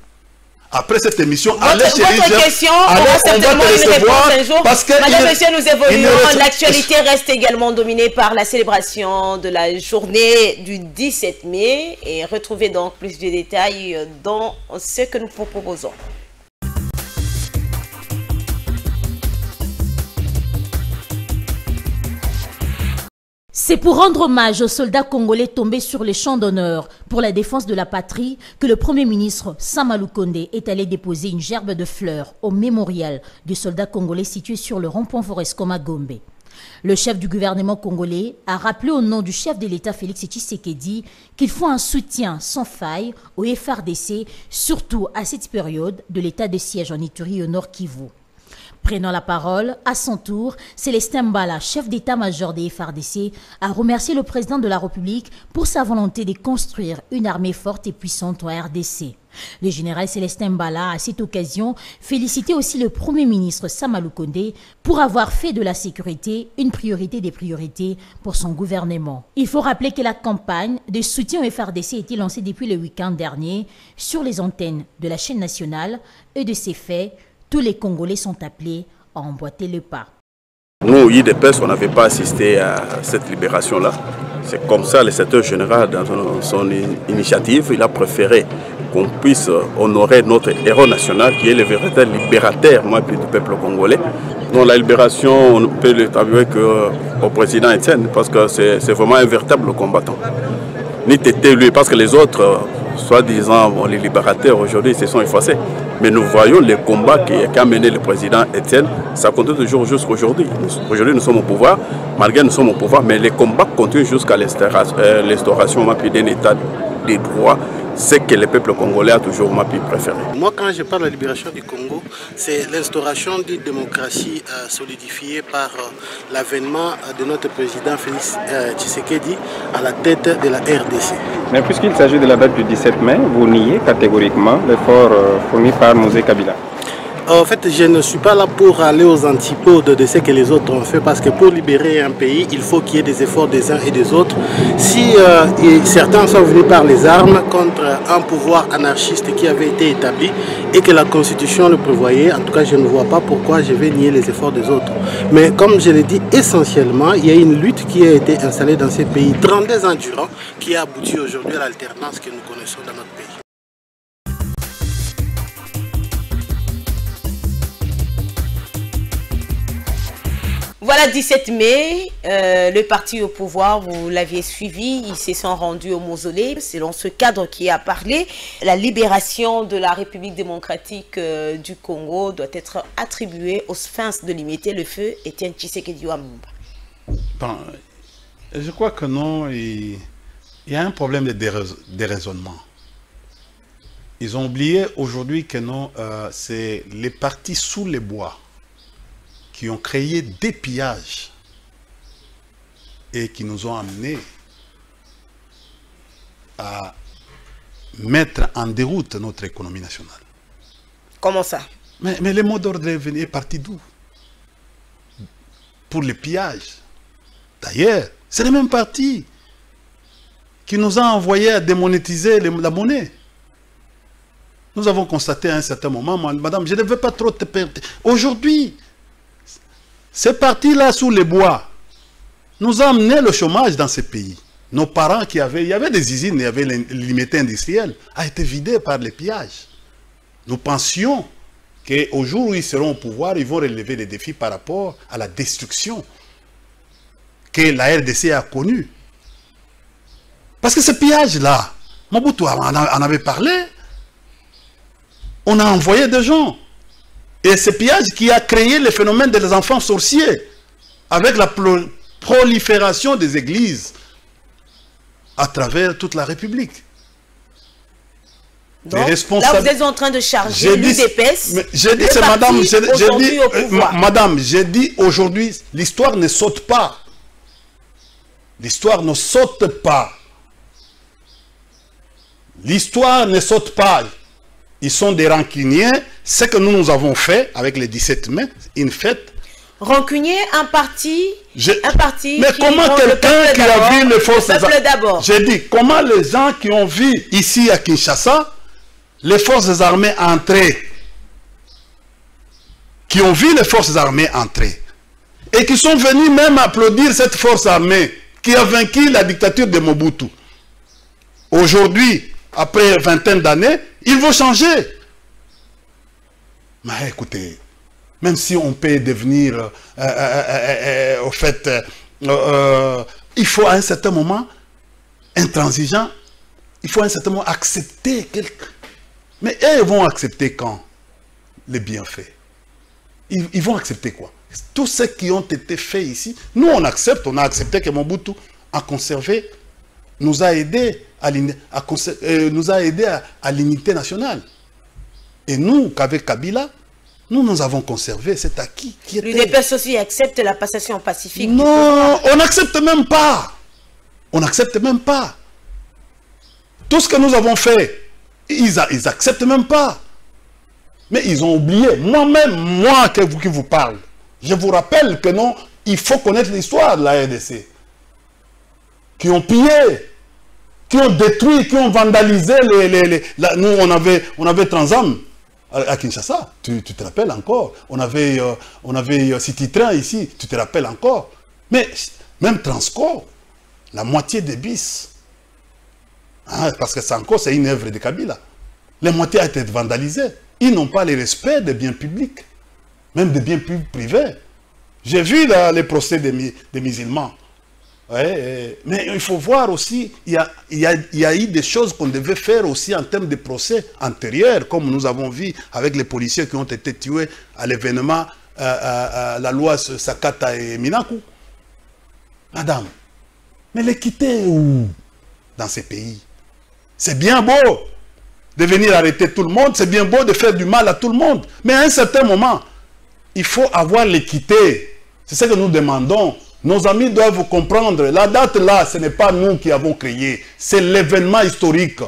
Après cette émission, allez chez l'IGF. Votre question aura certainement une réponse un jour. Madame, monsieur, nous évoluons. L'actualité reste également dominée par la célébration de la journée du 17 mai. Et retrouvez donc plus de détails dans ce que nous vous proposons. C'est pour rendre hommage aux soldats congolais tombés sur les champs d'honneur pour la défense de la patrie que le Premier ministre Sama Lukonde est allé déposer une gerbe de fleurs au mémorial du soldat congolais situé sur le rond-point Forest Koma Gombe. Le chef du gouvernement congolais a rappelé au nom du chef de l'État Félix Tshisekedi qu'il faut un soutien sans faille au FARDC, surtout à cette période de l'état de siège en Ituri au Nord Kivu. Prenant la parole, à son tour, Célestin Mbala, chef d'état-major des FARDC, a remercié le président de la République pour sa volonté de construire une armée forte et puissante en RDC. Le général Célestin Mbala, à cette occasion, félicité aussi le Premier ministre Sama Lukonde pour avoir fait de la sécurité une priorité des priorités pour son gouvernement. Il faut rappeler que la campagne de soutien au FARDC a été lancée depuis le week-end dernier sur les antennes de la chaîne nationale et de ces faits, tous les Congolais sont appelés à emboîter le pas. Nous, IDPS, on n'avait pas assisté à cette libération-là. C'est comme ça, le secrétaire général, dans son initiative, il a préféré qu'on puisse honorer notre héros national, qui est le véritable libérateur du peuple congolais. Dans la libération, on peut l'attribuer au président Etienne, parce que c'est vraiment un véritable combattant. Ni t'étais lui, parce que les autres, soi-disant les libérateurs, aujourd'hui, se sont effacés. Mais nous voyons les combats qu'a mené le président Etienne, ça continue toujours jusqu'à aujourd'hui. Aujourd'hui, nous sommes au pouvoir, malgré nous sommes au pouvoir, mais les combats continuent jusqu'à l'instauration d'un état des droits, c'est que le peuple congolais a toujours préféré. Moi, quand je parle de la libération du Congo, c'est l'instauration d'une démocratie solidifiée par l'avènement de notre président Félix Tshisekedi à la tête de la RDC. Mais puisqu'il s'agit de la date du 17 mai, vous niez catégoriquement l'effort fourni par Mosé Kabila. En fait, je ne suis pas là pour aller aux antipodes de ce que les autres ont fait, parce que pour libérer un pays, il faut qu'il y ait des efforts des uns et des autres. Si certains sont venus par les armes contre un pouvoir anarchiste qui avait été établi et que la Constitution le prévoyait, en tout cas, je ne vois pas pourquoi je vais nier les efforts des autres. Mais comme je l'ai dit, essentiellement, il y a une lutte qui a été installée dans ces pays 32 ans durant, qui a abouti aujourd'hui à l'alternance que nous connaissons dans notre pays. Voilà, 17 mai, le parti au pouvoir, vous l'aviez suivi, ils se sont rendus au mausolée. C'est dans ce cadre qui a parlé. La libération de la République démocratique du Congo doit être attribuée aux sphinx de limiter le feu, Etienne Tshisekedi Wamumba. Bon, je crois que non, il y a un problème de déraisonnement. Ils ont oublié aujourd'hui que non, c'est les partis sous les bois qui ont créé des pillages et qui nous ont amenés à mettre en déroute notre économie nationale. Comment ça? Mais le mot d'ordre est parti d'où? Pour les pillages. D'ailleurs, c'est le même parti qui nous a envoyé à démonétiser la monnaie. Nous avons constaté à un certain moment, madame, je ne veux pas trop te perdre. Aujourd'hui, ces partis-là sous les bois nous ont amené le chômage dans ces pays. Nos parents il y avait des usines, il y avait l'unité industrielle, a été vidé par les pillages. Nous pensions qu'au jour où ils seront au pouvoir, ils vont relever les défis par rapport à la destruction que la RDC a connue. Parce que ce pillage-là, Mobutu en avait parlé, on a envoyé des gens. Et ce pillage qui a créé le phénomène des enfants sorciers, avec la prolifération des églises à travers toute la République. Donc, là, vous êtes en train de charger l'UDPS. J'ai dit, c'est madame, j'ai dit aujourd'hui, l'histoire ne saute pas. L'histoire ne saute pas. L'histoire ne saute pas. Ils sont des rancuniers. Ce que nous avons fait avec le 17 mai, une fête. Rancunier, un parti. Mais comment quelqu'un qui a vu les forces armées. J'ai dit, comment les gens qui ont vu ici à Kinshasa, les forces armées entrer, qui ont vu les forces armées entrer, et qui sont venus même applaudir cette force armée qui a vaincu la dictature de Mobutu. Aujourd'hui, après une vingtaine d'années, ils vont changer. Mais écoutez, même si on peut devenir, au fait, il faut à un certain moment, intransigeant, il faut à un certain moment accepter quelqu'un. Mais ils vont accepter quand? Les bienfaits. ils vont accepter quoi? Tout ce qui ont été faits ici, nous on accepte, on a accepté que Mobutu a conservé, nous a aidé à l'unité nationale. Et nous, qu'avec Kabila, nous avons conservé cet acquis qui était... L'UDPS aussi accepte la passation pacifique. Non, on n'accepte même pas. On n'accepte même pas. Tout ce que nous avons fait, ils n'acceptent même pas. Mais ils ont oublié. Moi-même, moi qui vous parle, je vous rappelle que non, il faut connaître l'histoire de la RDC. Qui ont pillé, qui ont détruit, qui ont vandalisé nous, on avait Transam à Kinshasa, tu te rappelles encore. On avait City Train ici, tu te rappelles encore. Mais même Transco, la moitié des bis, hein, parce que c'est une œuvre de Kabila, la moitié a été vandalisée. Ils n'ont pas le respect des biens publics, même des biens privés. J'ai vu les procès des musulmans. Ouais, mais il faut voir aussi, il y a eu des choses qu'on devait faire aussi en termes de procès antérieurs, comme nous avons vu avec les policiers qui ont été tués à l'événement, la loi Sakata et Minaku. Madame, mais l'équité est où dans ces pays? C'est bien beau de venir arrêter tout le monde, c'est bien beau de faire du mal à tout le monde, mais à un certain moment, il faut avoir l'équité. C'est ce que nous demandons. Nos amis doivent comprendre. La date là, ce n'est pas nous qui avons créé. C'est l'événement historique.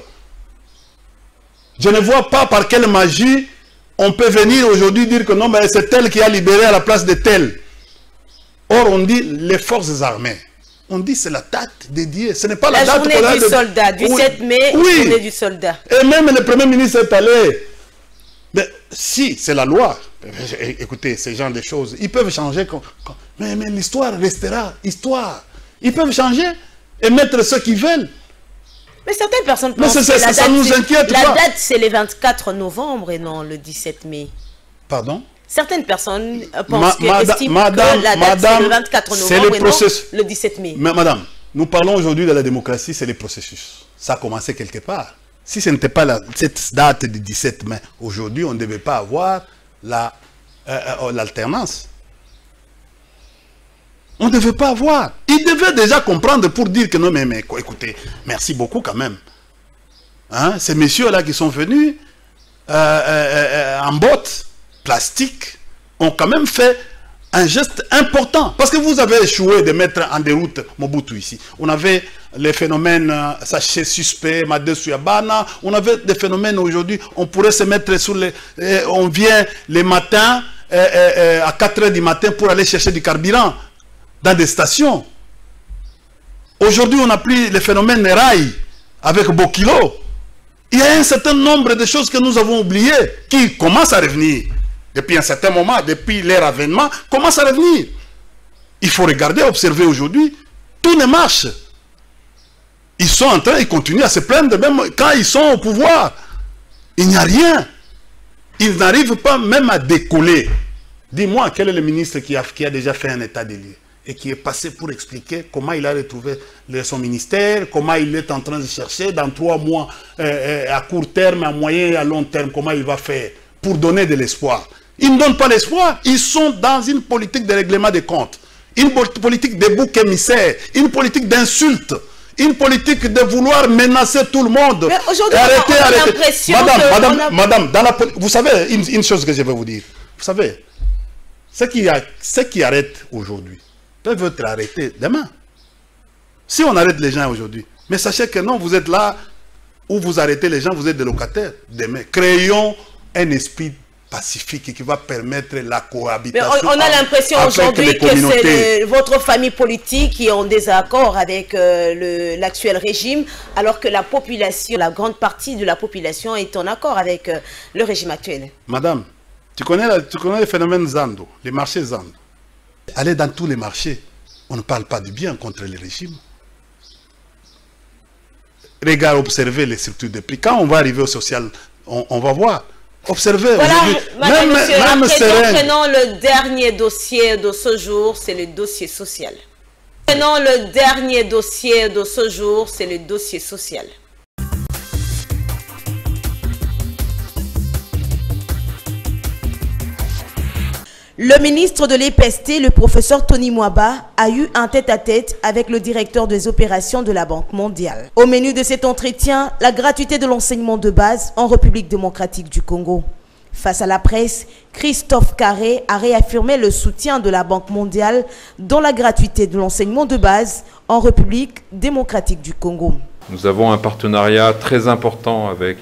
Je ne vois pas par quelle magie on peut venir aujourd'hui dire que non, mais c'est tel qui a libéré à la place de tel. Or, on dit les forces armées. On dit c'est la date dédiée. Ce n'est pas la date... La journée du soldat, du 7 mai, oui. Journée du soldat. Et même le Premier ministre est allé. Mais si, c'est la loi. Écoutez, ce genre de choses, ils peuvent changer. Mais l'histoire restera histoire. Ils peuvent changer et mettre ce qu'ils veulent. Mais certaines personnes pensent que ça nous inquiète. La date, c'est le 24 novembre et non le 17 mai. Pardon? Certaines personnes pensent estiment que la date, c'est le 24 novembre et non le 17 mai. Mais madame, nous parlons aujourd'hui de la démocratie, c'est le processus. Ça a commencé quelque part. Si ce n'était pas cette date du 17 mai, aujourd'hui, on ne devait pas avoir l'alternance. On ne devait pas avoir. Ils devaient déjà comprendre pour dire que non, mais écoutez, merci beaucoup quand même. Hein, ces messieurs-là qui sont venus en bottes plastiques ont quand même fait un geste important. Parce que vous avez échoué de mettre en déroute Mobutu ici. On avait les phénomènes sachet suspect, Made Suyabana. On avait des phénomènes aujourd'hui. On pourrait se mettre sur les... on vient les matins à 4 h du matin pour aller chercher du carburant dans des stations. Aujourd'hui, on a pris le phénomène Neraï avec Bokilo. Il y a un certain nombre de choses que nous avons oubliées qui commencent à revenir. Depuis un certain moment, depuis leur avènement, commencent à revenir. Il faut regarder, observer aujourd'hui. Tout ne marche. Ils sont en train, ils continuent à se plaindre même quand ils sont au pouvoir. Il n'y a rien. Ils n'arrivent pas même à décoller. Dis-moi, quel est le ministre qui a déjà fait un état des lieux et qui est passé pour expliquer comment il a retrouvé son ministère, comment il est en train de chercher dans 3 mois, à court terme, à moyen et à long terme, comment il va faire pour donner de l'espoir. Ils ne donnent pas l'espoir. Ils sont dans une politique de règlement des comptes, une politique de bouc émissaire, une politique d'insulte, une politique de vouloir menacer tout le monde. Mais aujourd'hui, on a l'impression Madame, vous savez une chose que je vais vous dire. Vous savez, ceux qui arrêtent aujourd'hui peuvent être arrêtés demain. Si on arrête les gens aujourd'hui, mais sachez que non, vous êtes là où vous arrêtez les gens, vous êtes des locataires demain. Créons un esprit pacifique qui va permettre la cohabitation. Mais on a l'impression aujourd'hui que c'est votre famille politique qui est en désaccord avec l'actuel régime, alors que la population, la grande partie de la population est en accord avec le régime actuel. Madame, tu connais le phénomène Zando, les marchés Zando. Allez dans tous les marchés, on ne parle pas du bien contre le régime. Regarde, observez les structures de prix. Quand on va arriver au social, on va voir. Observez. Voilà, madame, monsieur, prenons le dernier dossier de ce jour, c'est le dossier social. Prenons le dernier dossier de ce jour, c'est le dossier social. Le ministre de l'EPST, le professeur Tony Mwaba, a eu un tête-à-tête avec le directeur des opérations de la Banque mondiale. Au menu de cet entretien, la gratuité de l'enseignement de base en République démocratique du Congo. Face à la presse, Christophe Carré a réaffirmé le soutien de la Banque mondiale dans la gratuité de l'enseignement de base en République démocratique du Congo. Nous avons un partenariat très important avec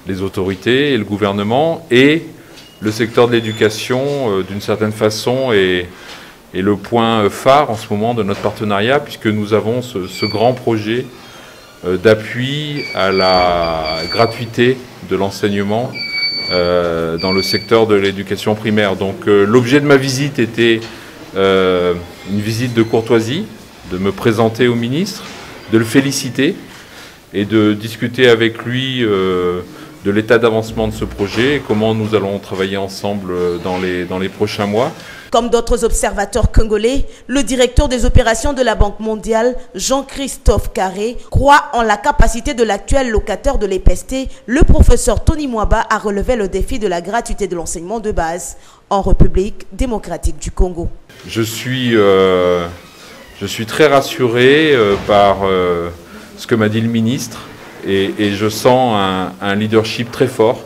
les autorités et le gouvernement, et le secteur de l'éducation, d'une certaine façon, est le point phare en ce moment de notre partenariat, puisque nous avons ce grand projet d'appui à la gratuité de l'enseignement dans le secteur de l'éducation primaire. Donc l'objet de ma visite était une visite de courtoisie, de me présenter au ministre, de le féliciter et de discuter avec lui de l'état d'avancement de ce projet et comment nous allons travailler ensemble dans les prochains mois. Comme d'autres observateurs congolais, le directeur des opérations de la Banque mondiale, Jean-Christophe Carré, croit en la capacité de l'actuel locataire de l'EPST, le professeur Tony Mwaba, à relever le défi de la gratuité de l'enseignement de base en République démocratique du Congo. Je suis très rassuré par ce que m'a dit le ministre. Et je sens un leadership très fort,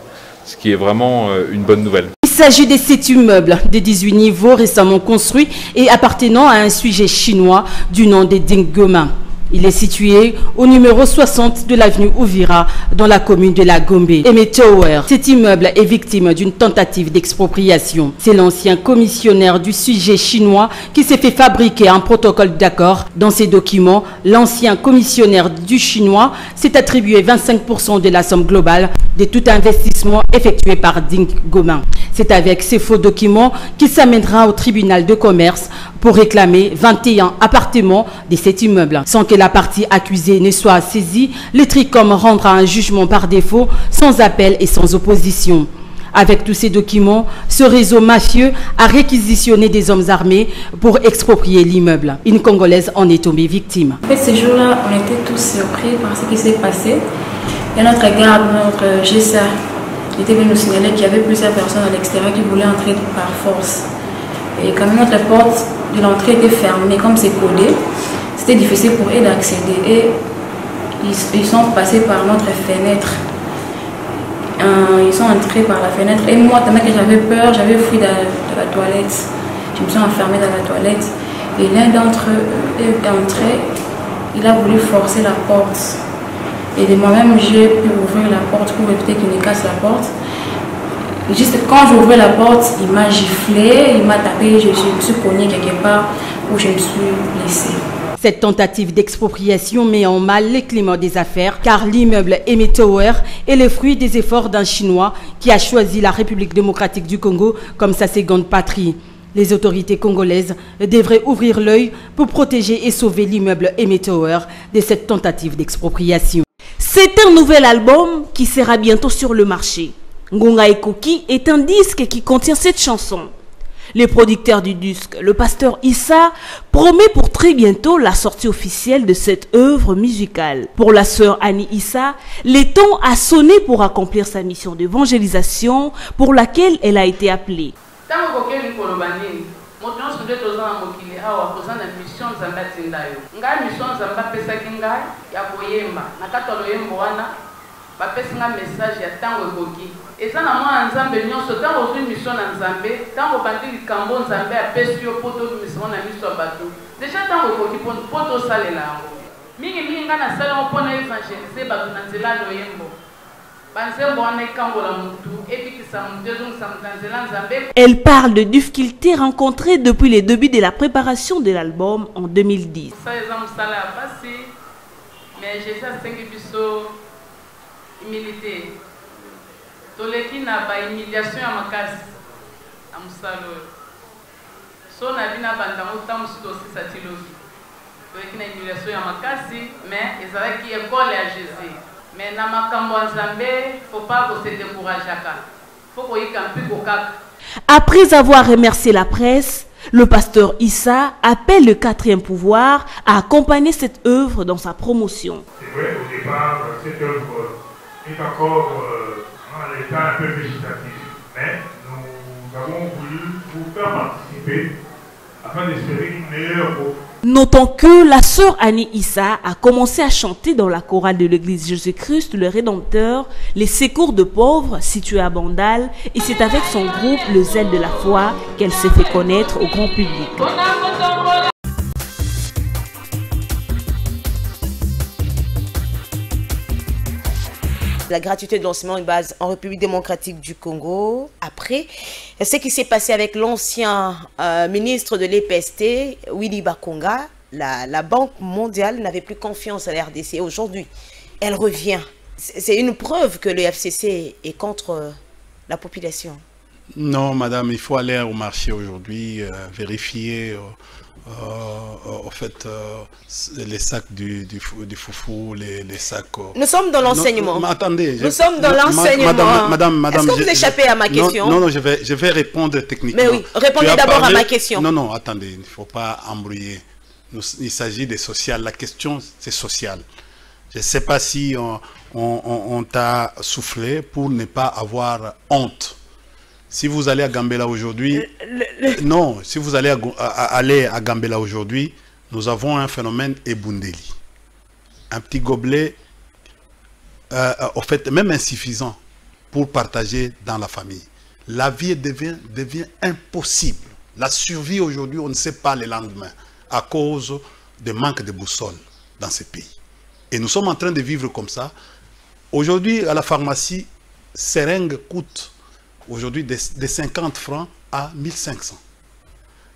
ce qui est vraiment une bonne nouvelle. Il s'agit des 7 immeubles de 18 niveaux récemment construits et appartenant à un sujet chinois du nom de Ding Goma. Il est situé au numéro 60 de l'avenue Ouvira, dans la commune de la Gombe. Aimé Tower, cet immeuble est victime d'une tentative d'expropriation. C'est l'ancien commissionnaire du sujet chinois qui s'est fait fabriquer un protocole d'accord. Dans ces documents, l'ancien commissionnaire du chinois s'est attribué 25% de la somme globale de tout investissement effectué par Ding Goma. C'est avec ces faux documents qu'il s'amènera au tribunal de commerce pour réclamer 21 appartements de cet immeuble. Sans que la partie accusée ne soit saisie, le TRICOM rendra un jugement par défaut, sans appel et sans opposition. Avec tous ces documents, ce réseau mafieux a réquisitionné des hommes armés pour exproprier l'immeuble. Une Congolaise en est tombée victime. En fait, ces jours-là, on était tous surpris par ce qui s'est passé. Et notre garde, notre GSA, était venu nous signaler qu'il y avait plusieurs personnes à l'extérieur qui voulaient entrer par force. Et comme notre porte de l'entrée était fermée, comme c'est codé, c'était difficile pour eux d'accéder. Et ils sont passés par notre fenêtre. Ils sont entrés par la fenêtre. Et moi, tellement que j'avais peur, j'avais fui de la toilette. Je me suis enfermée dans la toilette. Et l'un d'entre eux est entré. Il a voulu forcer la porte. Et de moi-même, j'ai pu ouvrir la porte pour éviter qu'il ne casse la porte. Juste quand j'ouvrais la porte, il m'a giflé, il m'a tapé, je me suis cognée quelque part où je me suis blessée. Cette tentative d'expropriation met en mal le climat des affaires car l'immeuble Aimé Tower est le fruit des efforts d'un Chinois qui a choisi la République démocratique du Congo comme sa seconde patrie. Les autorités congolaises devraient ouvrir l'œil pour protéger et sauver l'immeuble Aimé Tower de cette tentative d'expropriation. C'est un nouvel album qui sera bientôt sur le marché. Ngonga Ekoki est un disque qui contient cette chanson. Le producteur du disque, le pasteur Issa, promet pour très bientôt la sortie officielle de cette œuvre musicale. Pour la sœur Annie Issa, le temps a sonné pour accomplir sa mission d'évangélisation pour laquelle elle a été appelée. bapesinga message ya tango ekoki eza na mwana nzambe nyonso tango ozwi mission na nzambe tango bandi likambo nzambe apesi yo po tobimisa na miso ya bato deja tango ekoki po tosalela yango mingi nga nasala yango mpona évangélize bato na nzela ya loyembo banzembo wana ekangola mutu ebikisa mutu ezongisa mutu na nzela nzambe. Elle parle de difficultés rencontrées depuis les débuts de la préparation de l'album en 2010. Ça eza mosala ya pasi mais jésus asengi biso humilité. Toleki na ba humiliation ya makasi na musalo. So na bina bandango tamusu tosisa tilobi. Toleki na humiliation ya makasi mais ezalaki école ya Jésus. Mais na makambo ya Nzambe faut pas se décourager ka. Faut koyika mpiko kaka. Après avoir remercié la presse, le pasteur Issa appelle le 4e pouvoir à accompagner cette œuvre dans sa promotion. C'est vrai, au départ, cette œuvre est encore en état un peu végétatif, mais nous avons voulu participer afin d'espérer une meilleure eau. Notons que la sœur Annie Issa a commencé à chanter dans la chorale de l'église Jésus-Christ le Rédempteur, les secours de pauvres situés à Bandal, et c'est avec son groupe Le Zèle de la foi qu'elle s'est fait connaître au grand public. La gratuité de l'enseignement est base en République démocratique du Congo. Après, ce qui s'est passé avec l'ancien ministre de l'EPST, Willy Bakonga, la Banque mondiale n'avait plus confiance à la RDC. Aujourd'hui, elle revient. C'est une preuve que le FCC est contre la population. Non, madame, il faut aller au marché aujourd'hui, vérifier en fait les sacs du foufou, les sacs... Nous sommes dans l'enseignement. Attendez. Nous sommes dans l'enseignement. Madame, est-ce que vous échappez à ma question? Non, je vais répondre techniquement. Mais oui, répondez d'abord à ma question. Non, attendez, il ne faut pas embrouiller. Il s'agit des sociales. La question, c'est social. Je ne sais pas si on t'a soufflé pour ne pas avoir honte. Si vous allez à Gambela aujourd'hui, non, si vous allez aller à Gambela aujourd'hui, nous avons un phénomène Ebundeli. Un petit gobelet, en fait, même insuffisant pour partager dans la famille. La vie devient impossible. La survie aujourd'hui, on ne sait pas le lendemain à cause de manque de boussole dans ces pays. Et nous sommes en train de vivre comme ça. Aujourd'hui, à la pharmacie, seringue coûte aujourd'hui de 50 francs à 1500.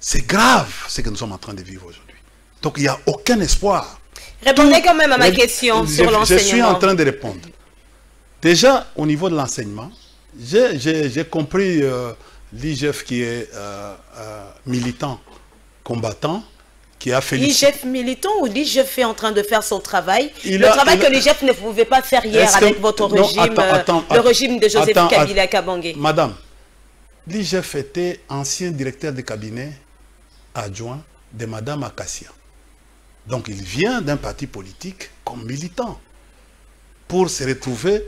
C'est grave ce que nous sommes en train de vivre aujourd'hui. Donc il n'y a aucun espoir. Répondez quand même à ma question sur l'enseignement. Je suis en train de répondre. Déjà, au niveau de l'enseignement, j'ai compris l'IGF qui est militant, combattant, qui a félicité... L'IGF militant ou l'IGF est en train de faire son travail? Le travail que l'IGF ne pouvait pas faire hier avec votre régime, le régime de Joseph Kabila Kabangé. Madame, l'IGF était ancien directeur de cabinet adjoint de Madame Akassia. Donc il vient d'un parti politique comme militant pour se retrouver,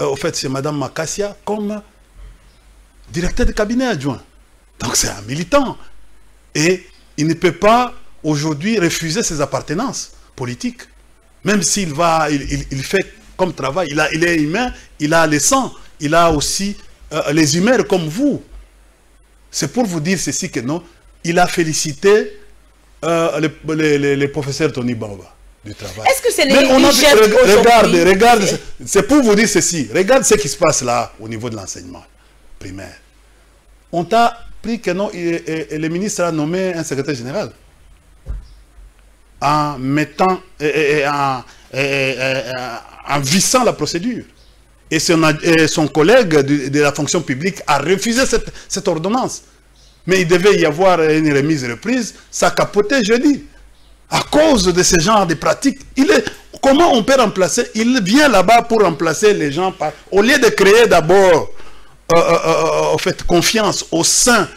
au fait, c'est Madame Akassia comme directeur de cabinet adjoint. Donc c'est un militant. Et il ne peut pas aujourd'hui refuser ses appartenances politiques. Même s'il va, il fait comme travail, il est humain, il a le sang, il a aussi les humeurs comme vous. C'est pour vous dire ceci que non, il a félicité le professeur Tony Bamba du travail. Est-ce que c'est les aujourd'hui? Regarde, c'est pour vous dire ceci. Regarde ce qui se passe là au niveau de l'enseignement primaire. On t'a pris que non, et le ministre a nommé un secrétaire général en mettant en vissant la procédure. Et son collègue de la fonction publique a refusé cette ordonnance. Mais il devait y avoir une remise-reprise, ça a capoté jeudi. À cause de ce genre de pratiques, comment on peut remplacer? Il vient là-bas pour remplacer les gens, au lieu de créer d'abord en fait, confiance au sein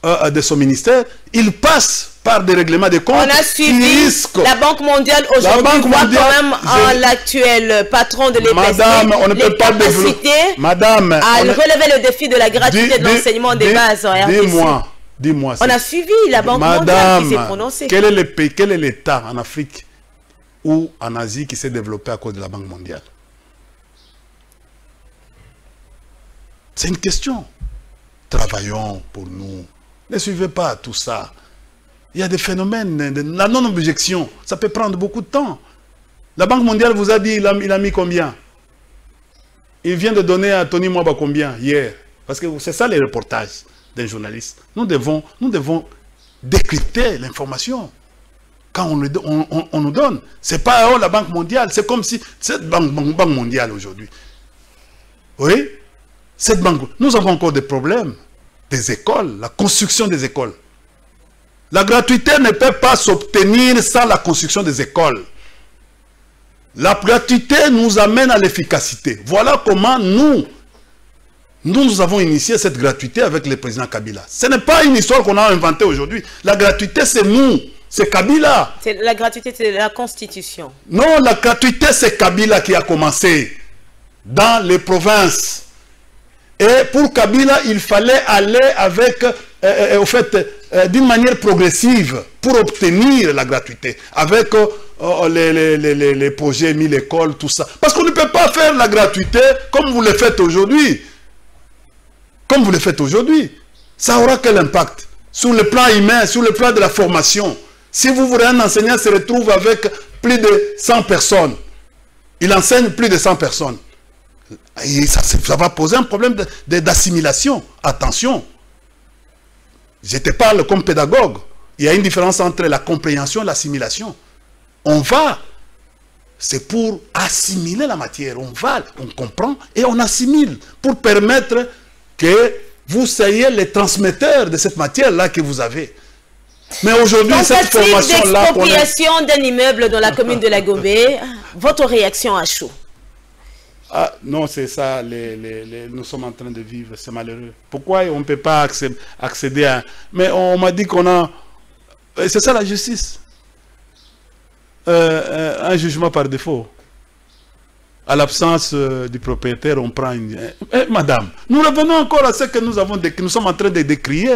de son ministère, il passe par des règlements de comptes. On a suivi la Banque mondiale aujourd'hui, voit quand même l'actuel patron de l'EPST, Madame, on ne peut pas développer. Madame, à relever le défi de la gratuité de l'enseignement des bases en RDC. Dis-moi. On a suivi la Banque mondiale qui s'est prononcée. Quel est le pays, quel est l'État en Afrique ou en Asie qui s'est développé à cause de la Banque mondiale? C'est une question. Travaillons pour nous. Ne suivez pas tout ça. Il y a des phénomènes, la non-objection, ça peut prendre beaucoup de temps. La Banque mondiale vous a dit, il a mis combien? Il vient de donner à Tony Mwaba combien hier? Parce que c'est ça les reportages d'un journaliste. Nous devons décrypter l'information. Quand on nous donne, c'est pas la Banque mondiale, c'est comme si cette banque mondiale aujourd'hui. Oui, cette banque, nous avons encore des problèmes. Des écoles, la construction des écoles. La gratuité ne peut pas s'obtenir sans la construction des écoles. La gratuité nous amène à l'efficacité. Voilà comment nous avons initié cette gratuité avec le président Kabila. Ce n'est pas une histoire qu'on a inventée aujourd'hui. La gratuité, c'est nous. C'est Kabila. La gratuité, c'est la Constitution. Non, la gratuité, c'est Kabila qui a commencé dans les provinces. Et pour Kabila, il fallait aller avec, au fait, d'une manière progressive pour obtenir la gratuité. Avec les projets 1000 écoles, tout ça. Parce qu'on ne peut pas faire la gratuité comme vous le faites aujourd'hui. Comme vous le faites aujourd'hui. Ça aura quel impact? Sur le plan humain, sur le plan de la formation. Si vous voulez, un enseignant se retrouve avec plus de 100 personnes. Il enseigne plus de 100 personnes. Et ça va poser un problème d'assimilation. Attention. Je te parle comme pédagogue. Il y a une différence entre la compréhension et l'assimilation. On va, c'est pour assimiler la matière. On comprend et on assimile pour permettre que vous soyez les transmetteurs de cette matière-là que vous avez. Mais aujourd'hui, cette formation-là... d'expropriation d'un immeuble dans la commune de la Gombe, votre réaction à chaud? Ah, non, c'est ça, nous sommes en train de vivre, c'est malheureux. Pourquoi on ne peut pas accéder à... Mais on m'a dit qu'on a... C'est ça la justice. Un jugement par défaut. À l'absence du propriétaire, on prend une... madame, nous revenons encore à ce que nous sommes en train de décrier.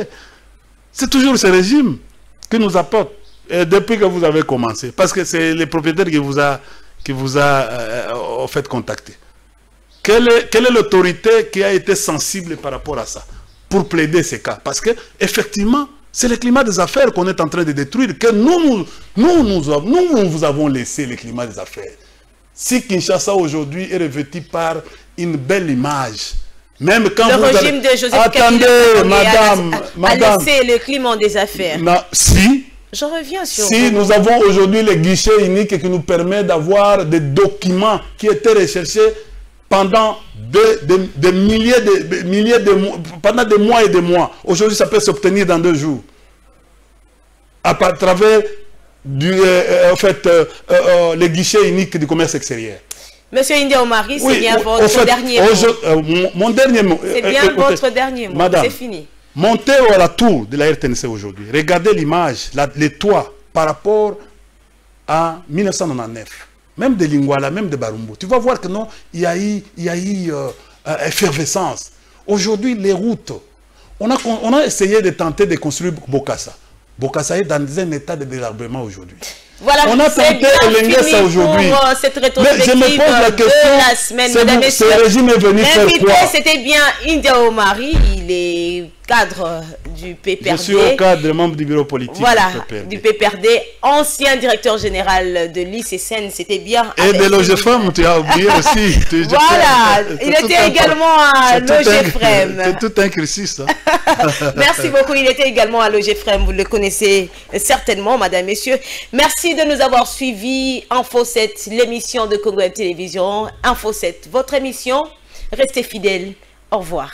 C'est toujours ce régime qui nous apporte. Et depuis que vous avez commencé. Parce que c'est le propriétaire qui vous a fait contacter. Quelle est l'autorité qui a été sensible par rapport à ça pour plaider ces cas? Parce que effectivement, c'est le climat des affaires qu'on est en train de détruire, que nous vous avons laissé le climat des affaires. Si Kinshasa aujourd'hui est revêtu par une belle image, même quand le régime de Joseph Kabila a laissé le climat des affaires. Si. Je reviens sur... Si nous avons aujourd'hui les guichets uniques qui nous permettent d'avoir des documents qui étaient recherchés pendant des milliers pendant des mois et des mois. Aujourd'hui, ça peut s'obtenir dans 2 jours. À travers les guichets uniques du commerce extérieur. Monsieur India Omari, c'est bien votre dernier mot. Mon dernier mot. C'est bien votre dernier mot. Madame, c'est fini. Montez à la tour de la RTNC aujourd'hui. Regardez l'image, les toits par rapport à 1999. Même de Lingwala, même de Barumbu. Tu vas voir que non, il y a eu effervescence. Aujourd'hui, les routes. On a essayé de tenter de construire Bokassa. Bokassa est dans un état de délabrement aujourd'hui. Voilà, on a tenté Olengesa aujourd'hui. Mais je me pose la question, ce régime est venu faire quoi? C'était bien India Omari, il est cadre du PPRD. Je suis au cadre, membre du bureau politique du PPRD, ancien directeur général de l'ICSN, c'était bien. Et de l'OGFM, tu as oublié aussi. Voilà, il était également à l'OGFM. C'est tout un cursus. Merci beaucoup, il était également à l'OGFM, vous le connaissez certainement, madame, messieurs. Merci de nous avoir suivis. Info 7, l'émission de Congo Web Télévision. Info 7, votre émission. Restez fidèles. Au revoir.